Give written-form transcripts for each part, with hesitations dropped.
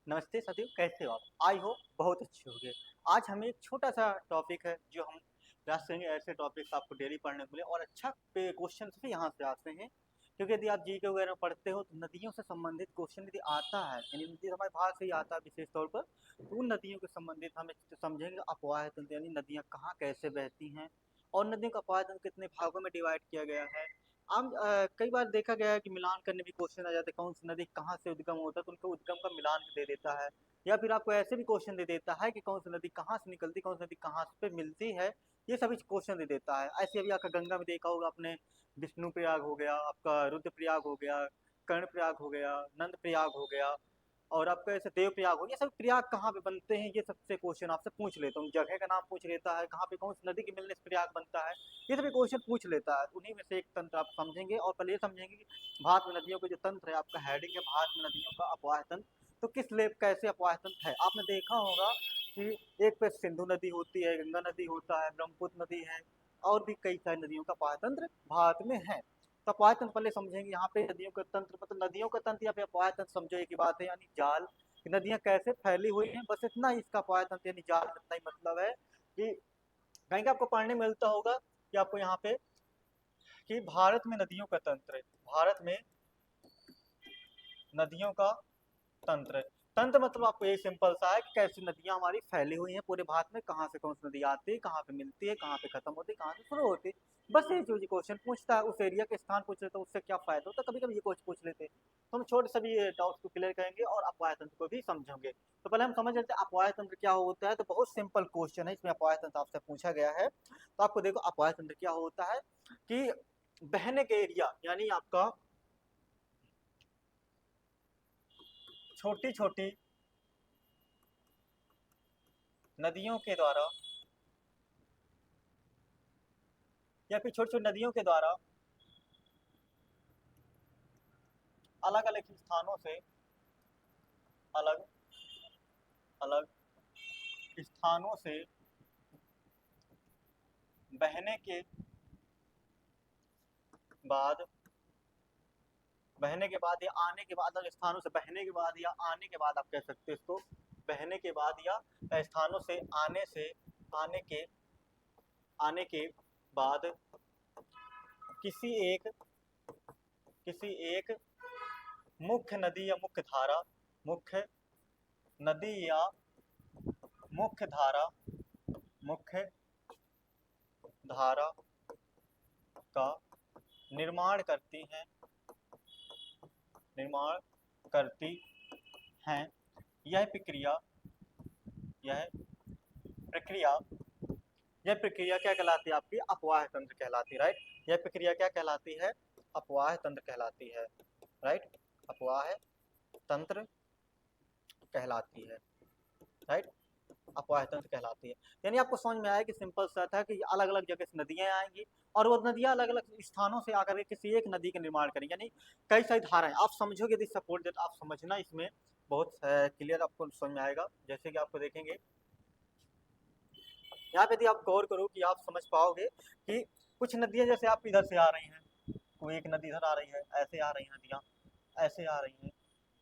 नमस्ते साथियों, कैसे हो आप? आई होप बहुत अच्छे होंगे। आज हमें एक छोटा-सा टॉपिक है जो हम प्रयास करेंगे ऐसे टॉपिक्स आपको डेली पढ़ने को मिले और अच्छा पे क्वेश्चन्स भी यहाँ से आते हैं। क्योंकि यदि आप जीके वगैरह पढ़ते हो तो नदियों से संबंधित क्वेश्चन यदि आता है, यानी नदी हमारे भारत से ही आता है विशेष तौर पर, तो उन नदियों के संबंधित हम समझेंगे अपवाह तंत्र यानी नदियाँ कहाँ कैसे बहती हैं और नदियों का अपवाह तंत्र कितने भागों में डिवाइड किया गया है। आम कई बार देखा गया है कि मिलान करने भी क्वेश्चन आ जाते हैं, कौन सी नदी कहाँ से उद्गम होता है तो उनको उद्गम का मिलान दे देता है। या फिर आपको ऐसे भी क्वेश्चन दे देता है कि कौन सी नदी कहाँ से निकलती, कौन सी नदी कहाँ पे मिलती है, ये सभी क्वेश्चन दे देता है। ऐसे अभी आपका गंगा में देखा होगा आपने, विष्णु प्रयाग हो गया, आपका रुद्र प्रयाग हो गया, कर्ण प्रयाग हो गया, नंद प्रयाग हो गया और आपका ऐसे देव प्रयाग हो, ये सब प्रयाग कहाँ पे बनते हैं, ये सबसे क्वेश्चन आपसे पूछ लेता हूँ। जगह का नाम पूछ लेता है, कहाँ पे कौन सी नदी के मिलने से प्रयाग बनता है, ये सभी क्वेश्चन पूछ लेता है। उन्हीं में से एक तंत्र आप समझेंगे और पहले ये समझेंगे कि भारत में नदियों का जो तंत्र है, आपका हेडिंग है भारत में नदियों का अपवाह तंत्र। तो किस लेव कैसे अपवाह तंत्र है, आपने देखा होगा कि एक पे सिंधु नदी होती है, गंगा नदी होता है, ब्रह्मपुत्र नदी है और भी कई सारी नदियों का अपवाह तंत्र भारत में है। तो अपवाह तंत्र पहले समझेंगे। यहाँ पे नदियों का तंत्र मतलब नदियों का तंत्र या फिर अपवाह तंत्र समझो एक ही बात है, यानी जाल कि नदियाँ कैसे फैली हुई हैं, बस इतना ही इसका अपवाह तंत्र यानी जाल इतना ही मतलब है। कि कहीं का आपको पढ़ने मिलता होगा कि आपको यहाँ पे कि भारत में नदियों का तंत्र है, भारत में नदियों का तंत्र है। तंत्र मतलब आपको ये सिंपल सा है कि कैसी नदियां हमारी फैली हुई हैं पूरे भारत में, कहाँ से कौन सी नदी आती है, कहाँ पे मिलती है, कहाँ पे खत्म होती है, कहाँ से शुरू होती है। बस ये जो क्वेश्चन पूछता है, उस एरिया के स्थान पूछ लेते, उससे क्या फायदा होता है, कभी कभी ये क्वेश्चन पूछ लेते हैं। तो हम छोटे सभी डाउट्स को क्लियर करेंगे और अपवाह तंत्र को भी समझेंगे। तो पहले हम समझ लेते हैं अपवाह तंत्र क्या होता है। तो बहुत सिंपल क्वेश्चन है, इसमें अपवाह तंत्र आपसे पूछा गया है। तो आपको देखो अपवाह तंत्र क्या होता है कि बहने के एरिया यानी आपका छोटी छोटी नदियों के द्वारा या फिर छोटी छोटी नदियों के द्वारा अलग अलग स्थानों से अलग अलग स्थानों से बहने के बाद या आने के बाद, अलग स्थानों से बहने के बाद या आने के बाद आप कह सकते हो इसको, बहने के बाद या स्थानों से आने के आने के बाद किसी एक किसी एक मुख्य नदी या मुख्य नदी या मुख्य धारा मुख्य धारा का निर्माण करती हैं निर्माण करती हैं। यह प्रक्रिया यह प्रक्रिया यह प्रक्रिया क्या कहलाती है, आपकी अपवाह तंत्र कहलाती है, राइट। यह प्रक्रिया क्या कहलाती है, अपवाह तंत्र कहलाती है, राइट। अपवाह तंत्र कहलाती है, राइट। अपवाह तंत्र कहलाती है। यानी आपको समझ में आया कि सिंपल सा था कि अलग अलग जगह से नदियां आएंगी और वो नदियां अलग अलग स्थानों से आकर के किसी एक नदी का निर्माण करेंगी, यानी कई सारी धाराएं आप समझोगे, यदि सपोर्ट देता आप समझना, इसमें बहुत क्लियर आपको समझ में आएगा। जैसे कि आपको देखेंगे यहाँ पे यदि आप गौर करो कि आप समझ पाओगे कि कुछ नदियां जैसे आप इधर से आ रही हैं, कोई एक नदी इधर आ रही है, ऐसे आ रही हैं नदियां, ऐसे आ रही हैं,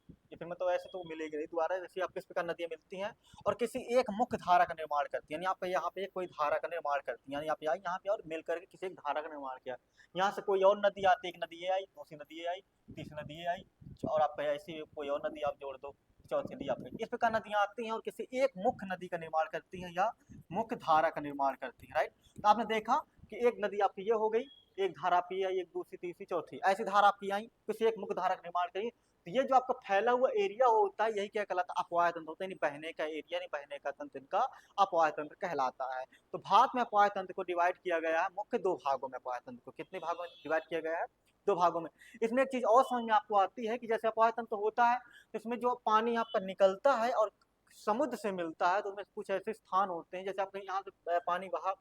या फिर मतलब ऐसे तो मिलेगी नहीं दोबारा। जैसे आप किस प्रकार नदियां मिलती हैं और किसी एक मुख्य धारा का निर्माण करती है, यानी आप यहाँ पे कोई धारा का निर्माण करती है, यानी आप आई यहाँ पे और मिल करके किसी एक धारा का निर्माण किया। यहाँ से कोई और नदी आती है, एक नदी ये आई, दूसरी नदी ये आई, तीसरी नदी ये आई और आप ऐसी कोई और नदी आप जोड़ दो, चौथी नदी आप, इस प्रकार नदियां आती हैं और किसी एक मुख्य नदी का निर्माण करती हैं या मुख्य धारा का निर्माण करती है, राइट। तो आपने देखा कि एक नदी आपकी ये हो गई, एक धारा आपकी आई, एक दूसरी तीसरी चौथी ऐसी धारा आपकी आई, किसी एक मुख्य धारा का निर्माण करी। तो ये जो आपका फैला हुआ एरिया होता है, यही क्या कहलाता है, अपवाह तंत्र होता है, बहने का एरिया नहीं, बहने का तंत्र इनका अपवाह तंत्र कहलाता है। तो भारत में अपवाह तंत्र को डिवाइड किया गया है मुख्य दो भागों में। अपवाह तंत्र को कितने भागों में डिवाइड किया गया है, दो भागों में। इसमें एक चीज और समझ में आपको आती है कि जैसे अपवाह तंत्र होता है तो इसमें जो पानी आपका निकलता है और समुद्र से मिलता है, तो उसमें कुछ ऐसे स्थान होते हैं, जैसे आपके यहाँ से पानी बहा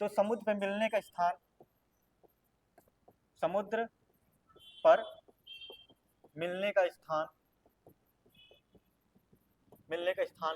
तो समुद्र पे मिलने का स्थान, समुद्र पर मिलने का स्थान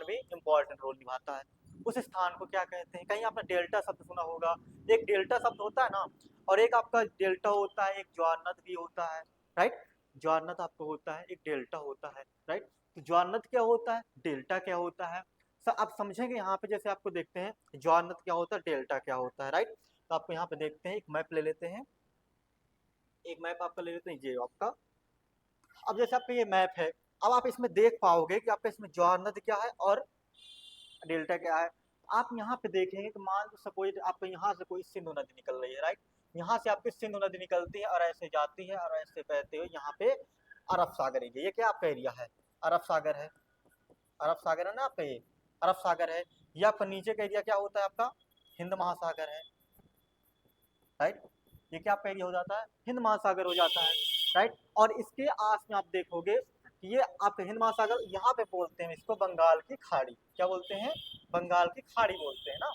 भी इम्पोर्टेंट रोल निभाता है। उस स्थान को क्या कहते हैं, कहीं आपने डेल्टा शब्द सुना होगा, एक डेल्टा शब्द होता है ना, और एक आपका डेल्टा होता है, एक ज्वार नद भी होता है, राइट। ज्वार नद आपको होता है, एक डेल्टा होता है, राइट। तो ज्वार नद क्या होता है, डेल्टा क्या होता है, सर आप समझेंगे यहाँ पे। जैसे आपको देखते हैं ज्वार नद क्या होता है, डेल्टा क्या होता है, राइट। तो आपको यहाँ पे देखते हैं, एक मैप ले लेते हैं, एक मैप आपका ले लेते हैं ये आपका। अब जैसे आपका ये मैप है, अब आप इसमें देख पाओगे कि आपका इसमें ज्वार नद क्या है और डेल्टा क्या है। आप यहाँ पे देखेंगे कि मान लो सपोज आपको यहाँ से कोई सिंधु नदी निकल रही है, राइट। यहाँ से आपकी सिंधु नदी निकलती है और ऐसे जाती है और ऐसे बहते हुए यहाँ पे अरब सागर एरिया, ये क्या आपका एरिया है, अरब सागर है, अरब सागर है ना आपका, ये अरब सागर है। ये आपका नीचे का एरिया क्या होता है, आपका हिंद महासागर है, राइट। ये क्या आपका एरिया हो जाता है, हिंद महासागर हो जाता है, राइट। और इसके आस में आप देखोगे कि ये आपका हिंद महासागर, यहाँ पे बोलते हैं इसको बंगाल की खाड़ी, क्या बोलते हैं, बंगाल की खाड़ी बोलते हैं ना,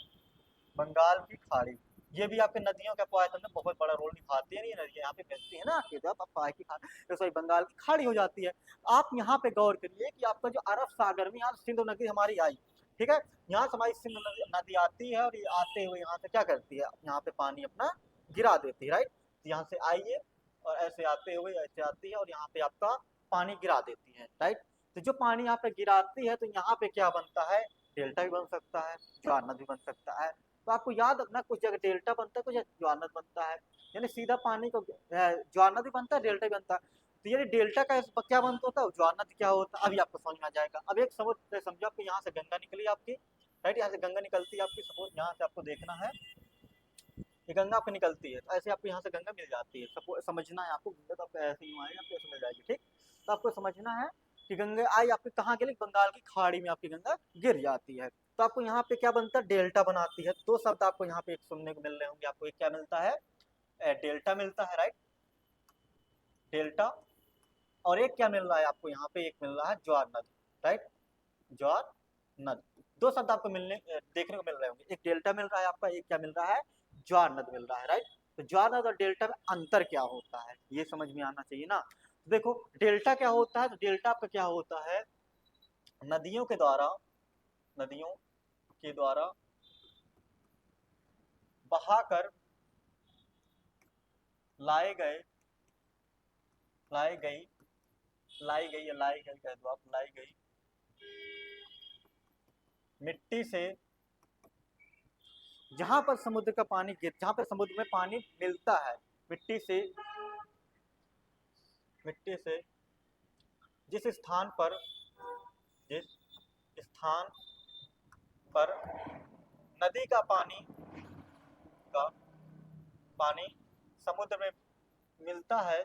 बंगाल की खाड़ी। ये भी आपके नदियों के अपवायतन में बहुत बड़ा रोल निभाती है, ये नदियां यहाँ पे मिलती है ना आपके, जब आप पाए की खाड़ी, सॉरी बंगाल की खाड़ी हो जाती है। आप यहाँ पे गौर करिए कि आपका जो अरब सागर में यहाँ सिंधु नदी हमारी आई, ठीक है, यहाँ से हमारी सिंधु नदी आती है और ये आते हुए यहाँ से क्या करती है, यहाँ पे पानी अपना गिरा देती है, राइट। तो यहाँ से आई है और ऐसे आते हुए ऐसे आती है और यहाँ पे आपका पानी गिरा देती है, राइट। तो जो पानी यहाँ पे गिराती है तो यहाँ पे क्या बनता है, डेल्टा भी बन सकता है, ज्वार नद भी बन सकता है। तो आपको याद रखना, कुछ जगह डेल्टा बनता है, कुछ जगह ज्वार नद बनता है, यानी सीधा पानी को ज्वार नद भी बनता है, डेल्टा भी बनता है। तो ये डेल्टा का क्या बनता होता है, ज्वार नद क्या होता है, अभी आपको समझ में आ जाएगा। अब एक समझो आपको यहाँ से गंगा निकली आपकी, राइट, यहाँ से गंगा निकलती है आपकी, सपोज यहाँ से आपको देखना है ये गंगा आपकी निकलती है, तो ऐसे आपको यहाँ से गंगा मिल जाती है, सपोज समझना है आपको, गंगा तो आपको ऐसे ही आएगा, आपको ऐसे मिल जाएगी, ठीक। तो आपको समझना है कि गंगा आई आपकी कहाँ के लिए, बंगाल की खाड़ी में आपकी गंगा गिर जाती है। तो आपको यहाँ पे क्या बनता है, डेल्टा बनाती है। दो शब्द आपको यहाँ पे एक सुनने को मिल रहे होंगे, आपको एक क्या मिलता है, डेल्टा मिलता है, राइट, डेल्टा। और एक क्या मिल रहा है आपको यहाँ पे, एक मिल रहा है ज्वार नद, राइट, ज्वार नद। दो शब्द आपको देखने को मिल रहे होंगे, एक डेल्टा मिल रहा है आपका, एक क्या मिल रहा है, ज्वार नद मिल रहा है, राइट। तो ज्वार नद और डेल्टा में अंतर क्या होता है, ये समझ में आना चाहिए ना। देखो डेल्टा क्या होता है, तो डेल्टा आपका क्या होता है, नदियों के द्वारा, नदियों के द्वारा बहाकर लाए गए, लाई गई, लाई गई या लाई गई कह दो आप, लाई गई मिट्टी से, जहां पर समुद्र का पानी गिर, जहां पर समुद्र में पानी मिलता है, मिट्टी से, मिट्टी से जिस स्थान पर, जिस स्थान पर नदी का पानी, का पानी समुद्र में मिलता है,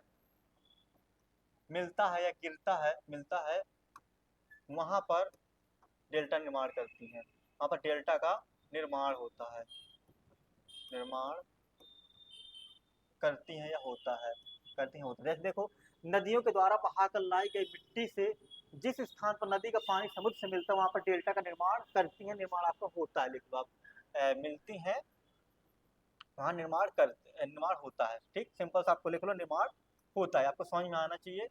मिलता है या गिरता है, मिलता है, वहां पर डेल्टा निर्माण करती है, वहां पर डेल्टा का निर्माण होता है, निर्माण करती हैं या होता है, करती हैं होता है। जैसे देखो नदियों के द्वारा बहाकर लाई गई मिट्टी से जिस स्थान पर नदी का पानी समुद्र से मिलता है वहां पर डेल्टा का निर्माण करती है, निर्माण आपका होता है, लिख लो आप, मिलती हैं, वहां निर्माण करते, निर्माण होता है, ठीक, सिंपल सा आपको लिख लो, निर्माण होता है, आपको समझ में आना चाहिए।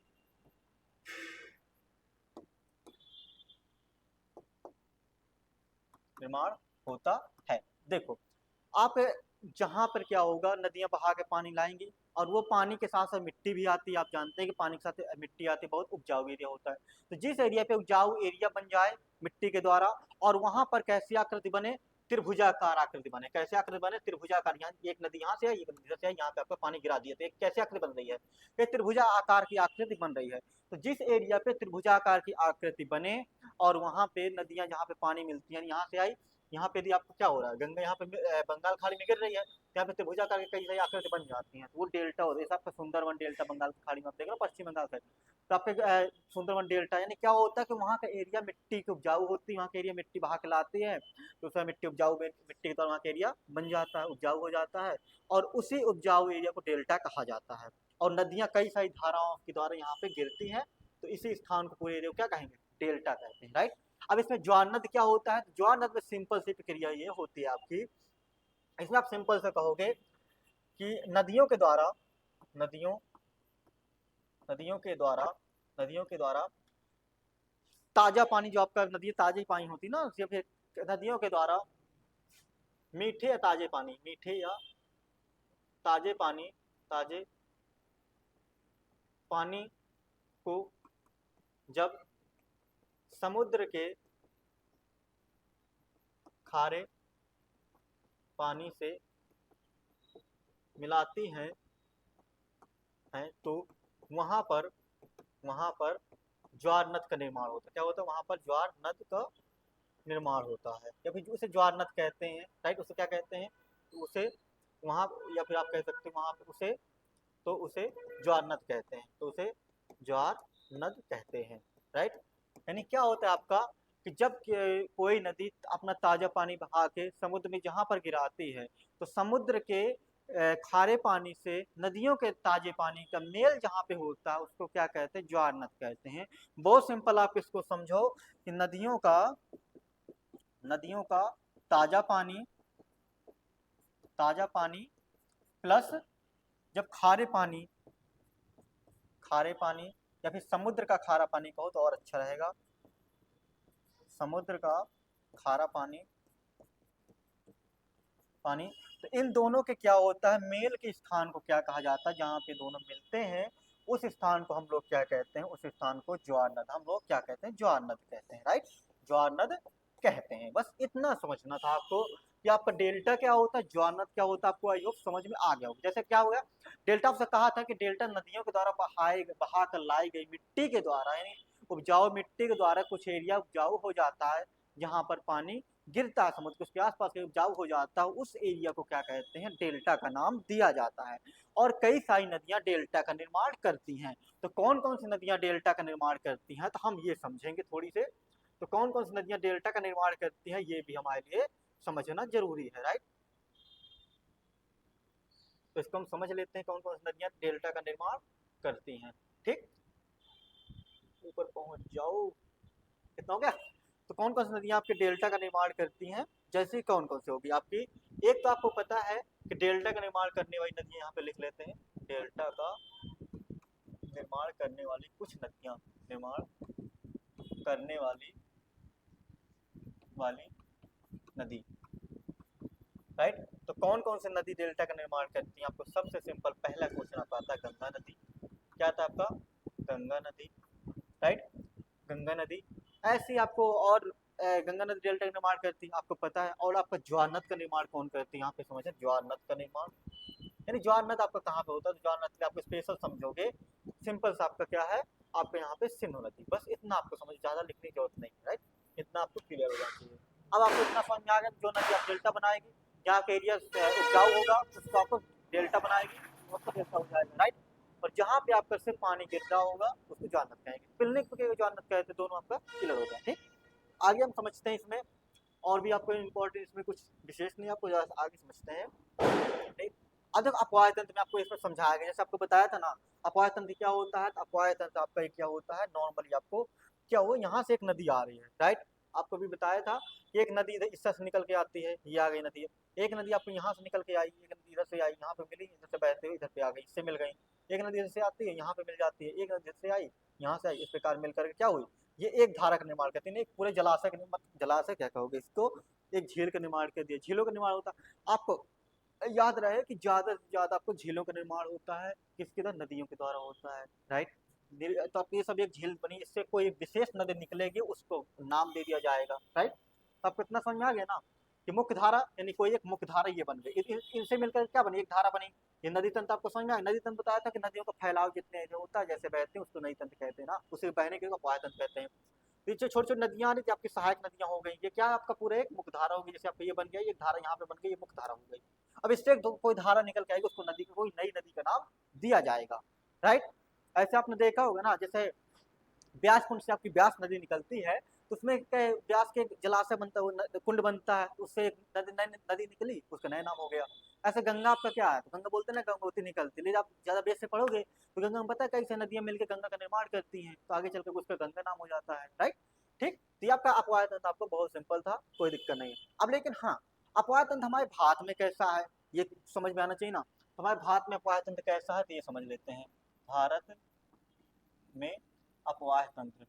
निर्माण होता है। देखो आप जहां पर क्या होगा, नदियां बहा के पानी लाएंगी और वो पानी के साथ साथ मिट्टी भी आती है, आप जानते हैं कि पानी के साथ मिट्टी आती है, बहुत उपजाऊ एरिया होता है। तो जिस एरिया पे उपजाऊ एरिया बन जाए मिट्टी के द्वारा और वहां पर कैसी आकृति बने, त्रिभुजाकार आकृति बने, कैसे आकृति बने, त्रिभुजाकार, यहाँ एक नदी यहाँ से है, एक नदी से है, यहाँ पे आपका पानी गिरा दिया, तो एक कैसे आकृति बन रही है, एक त्रिभुजा आकार की आकृति बन रही है। तो जिस एरिया पे त्रिभुजाकार की आकृति बने और वहां पे नदियां जहाँ पे पानी मिलती हैं, यहाँ से आई, यहाँ पे यदि आपको क्या हो रहा है, गंगा यहाँ पे बंगाल खाड़ी में गिर रही है, यहाँ पे त्रिभुजाकार की कई सारी आकृति बन जाती हैं, तो वो डेल्टा होता है। जैसे आपका सुंदरवन डेल्टा बंगाल की खाड़ी में आप देख रहे हो, पश्चिम बंगाल से, तो आपके सुंदरवन डेल्टा यानी क्या होता है कि वहाँ का एरिया मिट्टी की उपजाऊ होती है, वहाँ का एरिया मिट्टी बहा के लाती है, तो उसमें मिट्टी उपजाऊ, मिट्टी के द्वारा वहाँ का एरिया बन जाता है, उपजाऊ हो जाता है, और उसी उपजाऊ एरिया को डेल्टा कहा जाता है। और नदियाँ कई सारी धाराओं के द्वारा यहाँ पे गिरती हैं, तो इसी स्थान को पूरे एरिया को क्या कहेंगे, डेल्टा कहते हैं, राइट। अब इसमें ज्वार नद क्या होता है, ज्वार नद में सिंपल सी प्रक्रिया ये होती है आपकी, इसमें आप सिंपल से कहोगे कि नदियों के द्वारा, नदियों, नदियों के द्वारा, नदियों के द्वारा ताजा पानी, जो आपका नदी ताजे पानी होती है ना, या फिर नदियों के द्वारा मीठे या ताजे पानी, मीठे या ताजे पानी, ताजे पानी को जब समुद्र के खारे पानी से मिलाती हैं तो वहां पर ज्वार नद का निर्माण होता है। क्या होता है? वहां पर ज्वार नद का निर्माण होता है, या फिर उसे ज्वार नद कहते हैं, राइट। उसे क्या कहते हैं? तो उसे वहां, या फिर आप कह सकते हैं वहां पे उसे ज्वार नद कहते हैं, तो उसे ज्वार नद कहते हैं, राइट। यानी क्या होता है आपका कि जब कोई नदी अपना ताजा पानी बहा के समुद्र में जहां पर गिराती है, तो समुद्र के खारे पानी से नदियों के ताजे पानी का मेल जहाँ पे होता है उसको क्या कहते हैं? ज्वार नद कहते हैं। बहुत सिंपल, आप इसको समझो कि नदियों का ताजा पानी प्लस जब खारे पानी या फिर समुद्र का खारा पानी कहो तो और अच्छा रहेगा, समुद्र का खारा पानी तो इन दोनों के क्या होता है? मेल के स्थान को क्या कहा जाता है? जहाँ पे दोनों मिलते हैं उस स्थान को हम लोग क्या कहते हैं? उस स्थान को ज्वार नद हम लोग क्या कहते हैं? ज्वार नद कहते हैं, राइट। ज्वार नद कहते हैं। बस इतना समझना था आपको कि आपका डेल्टा क्या होता है, ज्वार नद क्या होता है। आपको आई होप समझ में आ गया होगा। जैसे क्या हो गया, डेल्टा से कहा था कि डेल्टा नदियों के द्वारा बहा कर लाई गई मिट्टी के द्वारा, यानी उपजाऊ मिट्टी के द्वारा कुछ एरिया उपजाऊ हो जाता है, जहाँ पर पानी गिरता है समुद्र के उसके आसपास के उपजाऊ हो जाता है, उस एरिया को क्या कहते हैं? डेल्टा का नाम दिया जाता है। और कई सारी नदियां डेल्टा का निर्माण करती हैं। तो कौन कौन सी नदियां डेल्टा का निर्माण करती हैं, तो हम ये समझेंगे थोड़ी से। तो कौन कौन सी नदियां डेल्टा का निर्माण करती हैं ये भी हमारे लिए समझना जरूरी है, राइट। तो इसको हम समझ लेते हैं कौन कौन सी नदियां डेल्टा का निर्माण करती हैं। ठीक, ऊपर पहुंच जाओ, कितना हो गया। तो कौन कौन सी नदियां आपके डेल्टा का निर्माण करती हैं? जैसे कौन कौन सी होगी आपकी, एक तो आपको पता है कि डेल्टा का निर्माण करने वाली नदियां, यहाँ पे लिख लेते हैं, डेल्टा का निर्माण करने वाली कुछ नदियां, निर्माण करने वाली नदी, राइट। तो कौन कौन सी नदी डेल्टा का निर्माण करती है? आपको सबसे सिंपल पहला क्वेश्चन आपका आता है गंगा नदी। क्या था आपका? गंगा नदी, राइट। गंगा नदी। ऐसी आपको और गंगा नदी डेल्टा का निर्माण करती है, आपको पता है। और आपका ज्वार नद का निर्माण कौन करती है? यहाँ पे समझे, ज्वार नद का निर्माण, यानी ज्वार नद आपका कहाँ पे होता है? तो ज्वार नद आपको स्पेशल समझोगे, सिंपल सा आपका क्या है, आपके यहाँ पे सिंधु नदी। बस इतना आपको समझ, ज्यादा लिखने की जरूरत नहीं है, राइट। इतना आपको क्लियर हो जाना चाहिए। अब आपको इतना समझ में आ गया, जो नदी आप डेल्टा बनाएगी, जहाँ का एरिया उपजाऊ होगा उसको आपको डेल्टा बनाएगी, उसको डेल्टा हो जाएगा, राइट। और जहाँ पे आपका सिर्फ पानी गिर रहा होगा उसको ज्वार नद कहेंगे, पिलने को ज्वार नद कहते, दोनों आपका क्लियर हो गया। ठीक, आगे हम समझते हैं इसमें, और भी आपको इम्पोर्टेंट इसमें कुछ विशेष नहीं, आपको आगे समझते हैं। ठीक, अब जब अपवाय तंत्र में आपको इसमें समझाया गया, जैसे आपको बताया था ना अपवाय तंत्र क्या होता है। तो अपवाय तंत्र आपका क्या होता है, नॉर्मली आपको क्या हो, यहाँ से एक नदी आ रही है, राइट। आपको भी बताया था कि एक नदी इधर इस से निकल के आती है, ये आ गई नदी। एक नदी आपको यहाँ से निकल के आई, एक नदी इधर से आई, यहाँ पे मिली, इधर से बहते हुए इधर पे आ गई, इससे मिल गई। एक नदी इधर से आती है, यहाँ पे मिल जाती है, एक नदी इधर से आई, यहाँ से आई, इस प्रकार मिल करके क्या हुई, ये एक धारा का निर्माण करती है। एक पूरे जलाशय का निर्माण, जलाशय क्या कहोगे इसको, एक झील का निर्माण कर दिया, झीलों का निर्माण होता है। आपको याद रहे कि ज्यादा से ज्यादा आपको झीलों का निर्माण होता है किसके द्वारा? नदियों के द्वारा होता है, राइट। तो आप ये सब एक झील बनी, इससे कोई विशेष नदी निकलेगी उसको नाम दे दिया जाएगा, राइट। तो आपको इतना समझ में आ गया ना कि मुख्य धारा, यानी कोई एक मुख्य धारा ये बन गई, इनसे मिलकर क्या बनी, एक धारा बनी। ये नदी तंत्र आपको समझ में आया। नदी तंत्र बताया था कि नदियों का फैलाव जितने जो होता है, जैसे बहते हैं उसको नदी तंत्र कहते हैं ना, उसे बहने के अपवाय तंत्र कहते हैं। पीछे छोटी छोटी नदियां आ रही थी आपकी, सहायक नदियां हो गई, ये क्या आपका पूरा एक मुख्य धारा होगी। जैसे आपका ये बन गया, एक धारा यहाँ पे बन गई, ये मुख्य धारा हो गई। अब इससे कोई धारा निकल के आएगी, उसको नदी को, कोई नई नदी का नाम दिया जाएगा, राइट। ऐसे आपने देखा होगा ना, जैसे ब्यास कुंड से आपकी ब्यास नदी निकलती है, तो उसमें ब्यास के जलाशय बनता है, कुंड बनता है, उससे एक नदी निकली, उसका नया नाम हो गया। ऐसे गंगा आपका क्या है, तो गंगा बोलते हैं ना गंगोत्री निकलती, लेकिन आप ज्यादा बेस से पढ़ोगे तो गंगा में पता है कैसे नदियां मिलकर गंगा का निर्माण करती हैं, तो आगे चलकर उसका गंगा नाम हो जाता है, राइट। ठीक, तो ये आपका अपवाय तंत्र आपको बहुत सिंपल था, कोई दिक्कत नहीं है। अब लेकिन हाँ, अपवाय तंत्र हमारे भारत में कैसा है ये समझ में आना चाहिए ना। हमारे भारत में अपवाय तंत्र कैसा है, तो ये समझ लेते हैं। भारत में अपवाय तंत्र,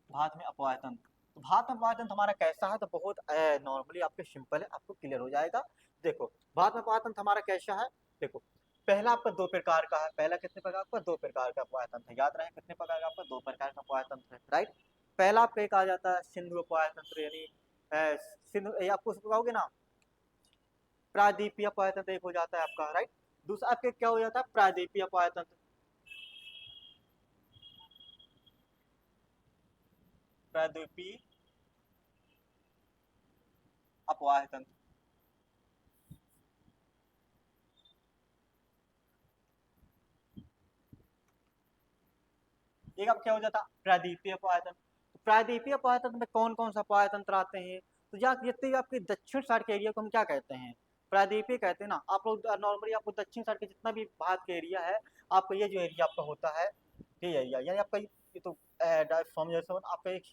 भारत में अपवाय तंत्र, तो भारत में अपवाय तंत्र हमारा कैसा है, तो बहुत नॉर्मली आपके सिंपल है, आपको क्लियर हो जाएगा। देखो भारत में अपवाय तंत्र हमारा कैसा है, देखो पहला आपका दो प्रकार का है, पहला कितने प्रकार का, दो प्रकार का अपोह तंत्र, याद रहे कितने प्रकार का, आपका दो प्रकार का अपोह तंत्र है, राइट। पहला आपका एक आ जाता है सिंधु अपोह तंत्र, यानी सिंधु, आपको उसको कहोगे ना प्रायद्वीपीय अपोह तंत्र एक हो जाता है आपका, राइट। दूसरा आपके क्या हो जाता है, प्रायद्वीपीय अपोह तंत्र, प्रायद्वीपीय अपोह तंत्र। एक अब क्या हो जाता है प्रायद्वीपीय अपोह तंत्र। तो प्रायद्वीपीय अपोह तंत्र में कौन कौन सा अपोह तंत्र आते हैं, तो जितने भी आपके दक्षिण साइड के एरिया को हम क्या कहते हैं, प्रायद्वीपीय कहते हैं ना। आप लोग नॉर्मली आपको दक्षिण साइड के जितना भी भारत के एरिया है, आपका ये जो एरिया आपका होता है, ये एरिया यानी आपका ये तो आपका एक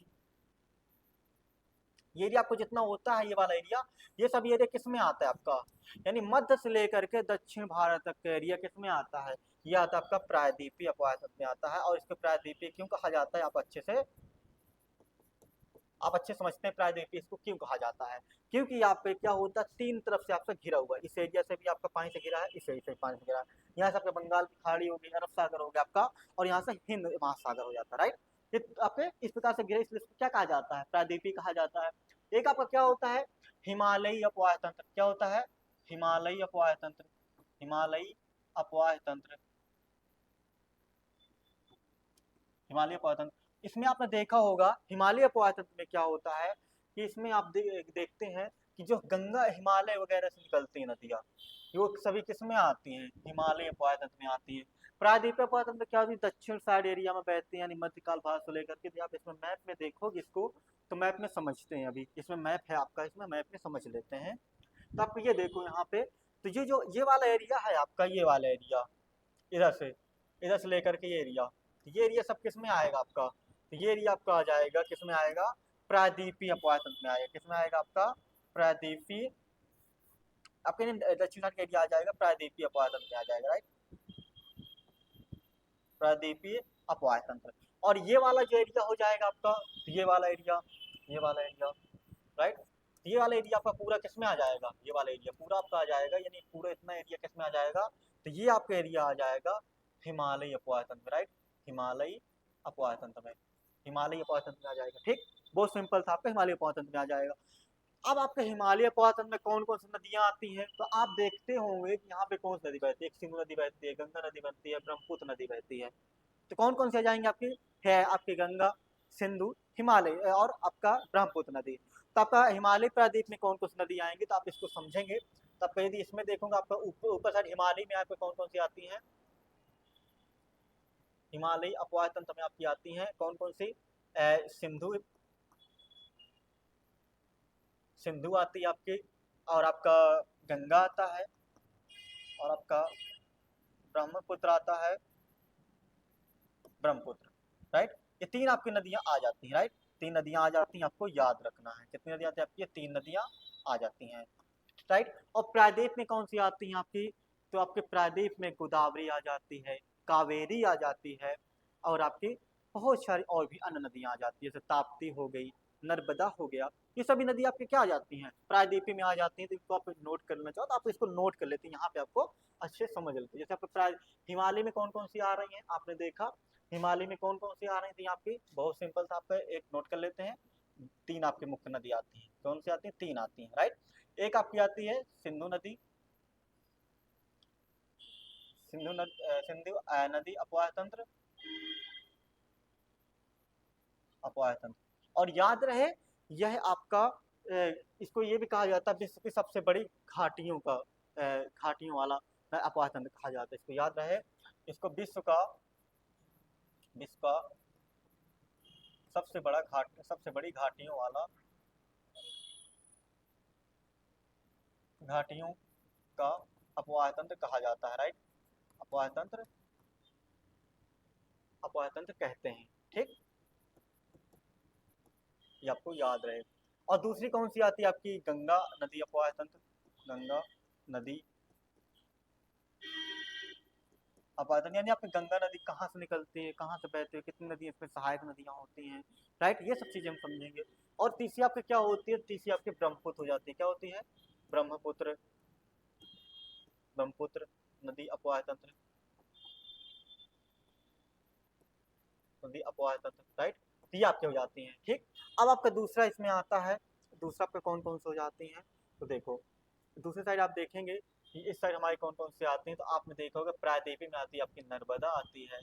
ये एरिया आपको जितना होता है, ये वाला एरिया, ये सब एरिया किस में आता है आपका, यानी मध्य से लेकर के दक्षिण भारत तक का एरिया किस में आता है, ये आता है आपका प्रायद्वीपीय अपोह तंत्र में आता है। और इसको प्रायद्वीपीय क्यों कहा जाता है, आप अच्छे समझते हैं प्रायद्वीपीय इसको क्यों कहा जाता है, क्योंकि यहाँ पे क्या होता है, तीन तरफ से आपका घिरा हुआ है, इस एरिया से भी आपका पानी से घिरा है, इस एरिया से भी पानी से घिरा है, यहाँ से आपका बंगाल की खाड़ी होगी, अरब सागर हो गया आपका, और यहाँ से हिंद महासागर हो जाता है, राइट। ये आपके इस प्रकार से घिरे, इसलिए क्या कहा जाता है, प्रायद्वीपीय कहा जाता है। एक आपका क्या होता है हिमालयी अपोह तंत्र, क्या होता है हिमालयी अपोह तंत्र, हिमालयी अपोह तंत्र, हिमालय अपोह तंत्र। इसमें आपने देखा होगा हिमालय अपोह तंत्र में क्या होता है कि इसमें आप देखते हैं कि जो गंगा हिमालय वगैरह से निकलती है नदियाँ, वो सभी किसमें आती हैं, हिमालय अपोह तंत्र में आती है। प्रायद्वीपीय अपोह तंत्र क्या होती है, दक्षिण साइड एरिया में बहती है, यानी मध्यकाल भारत से लेकर के, आप इसमें मैप में देखोगे इसको, तो मैप में समझते हैं, अभी इसमें मैप है आपका, इसमें मैप में समझ लेते हैं। तो आप ये देखो यहाँ पे, तो ये वाला एरिया है आपका, ये वाला एरिया इधर से लेकर के ये एरिया सब किस में आएगा आपका, तो ये एरिया आपका आ जाएगा किस में आएगा, प्रायद्वीपीय अपोह तंत्र में आएगा, किस में आएगा आपका प्रायद्वीपीय, आपके दक्षिण साइड का एरिया आ जाएगा प्रायद्वीपीय अपोह तंत्र में आ जाएगा, राइट, प्रायद्वीपीय अपोह तंत्र। और ये वाला जो एरिया हो जाएगा आपका, ये वाला एरिया, राइट, ये वाला एरिया आपका पूरा किस में आ जाएगा, ये वाला एरिया पूरा आपका आ जाएगा, यानी पूरा इतना एरिया किस में आ जाएगा, तो ये आपका एरिया आ जाएगा हिमालयी अपोह तंत्र, राइट, हिमालयी अपोह तंत्र में, हिमालयी अपोह तंत्र में आ जाएगा, ठीक। बहुत सिंपल था, आपका हिमालय अपोह तंत्र में आ जाएगा। अब आपके हिमालय अपोह तंत्र में कौन कौन सी नदियां आती हैं, तो आप देखते होंगे कि यहाँ पे कौन सी नदी बहती है, एक सिंधु नदी बहती है, गंगा नदी बहती है, ब्रह्मपुत्र नदी बहती है। तो कौन कौन से आ जाएंगे आपकी, है आपकी गंगा, सिंधु, हिमालय और आपका ब्रह्मपुत्र नदी। तो आपका हिमालय प्रायद्वीप में कौन कौन सी नदी आएंगी, तो आप इसको समझेंगे। तो आप यदि इसमें देखोगे आपका ऊपर साइड हिमालय में आपको कौन कौन सी आती हैं, हिमालयी अपोह तंत्र में आपकी आती हैं कौन कौन सी, सिंधु, सिंधु आती है आपकी, और आपका गंगा आता है, और आपका ब्रह्मपुत्र आता है, ब्रह्मपुत्र, राइट। ये तीन आपकी नदियां आ जाती हैं, राइट, तीन नदियां आ जाती हैं, आपको याद रखना है, कितनी नदियां आती हैं आपकी, तीन नदियां आ जाती हैं, राइट। और प्रायद्वीप में कौन सी आती हैं आपकी, तो आपके प्रायद्वीप में गोदावरी आ जाती है, कावेरी आ जाती है, और आपकी बहुत सारी और भी अन्य नदियां आ जाती है, जैसे ताप्ती हो गई, नर्मदा हो गया, ये सभी नदी आपकी क्या आ जाती हैं, प्रायद्वीपी में आ जाती हैं। तो इसको आप नोट कर लेना चाहो तो आप इसको नोट कर लेते हैं, यहाँ पे आपको अच्छे समझ लेते हैं। जैसे आपको हिमालय में कौन कौन सी आ रही हैं, आपने देखा हिमालय में कौन कौन सी आ रही थी आपकी, बहुत सिंपल था, आपका एक नोट कर लेते हैं, तीन आपकी मुख्य नदी आती हैं, कौन सी आती हैं, तीन आती हैं, राइट। एक आपकी आती है सिंधु नदी, सिंधु नदी अपोह तंत्र, अपोह तंत्र। और याद रहे यह आपका इसको ये भी कहा जाता है विश्व की सबसे बड़ी घाटियों का घाटियों वाला अपोह तंत्र कहा जाता है, इसको याद रहे, इसको विश्व का सबसे बड़ी घाटियों वाला, घाटियों का अपोह तंत्र कहा जाता है, राइट, अपोह तंत्र कहते हैं, ठीक, ये आपको याद रहे। और दूसरी कौन सी आती है आपकी, गंगा नदी अपोह तंत्र, गंगा नदी अपोह तंत्र, यानी आपकी गंगा नदी कहाँ से निकलती है, कहाँ से बहती है, कितनी नदी इसमें सहायक नदियां होती हैं, राइट, ये सब चीजें हम समझेंगे। और तीसरी आपकी क्या होती है, तीसरी आपकी ब्रह्मपुत्र हो जाती है, क्या होती है, ब्रह्मपुत्र, ब्रह्मपुत्र नदी अपवाह तंत्र, नदी अपवाह तंत्र, राइट। तो ये आपके हो जाती हैं, ठीक। अब आपका दूसरा इसमें आता है, दूसरा आपके कौन कौन से हो जाती हैं, तो देखो दूसरी साइड आप देखेंगे कि इस साइड हमारी कौन कौन से आती हैं, तो आपने देखा होगा प्रायद्वीपीय में आती है आपकी नर्मदा आती है,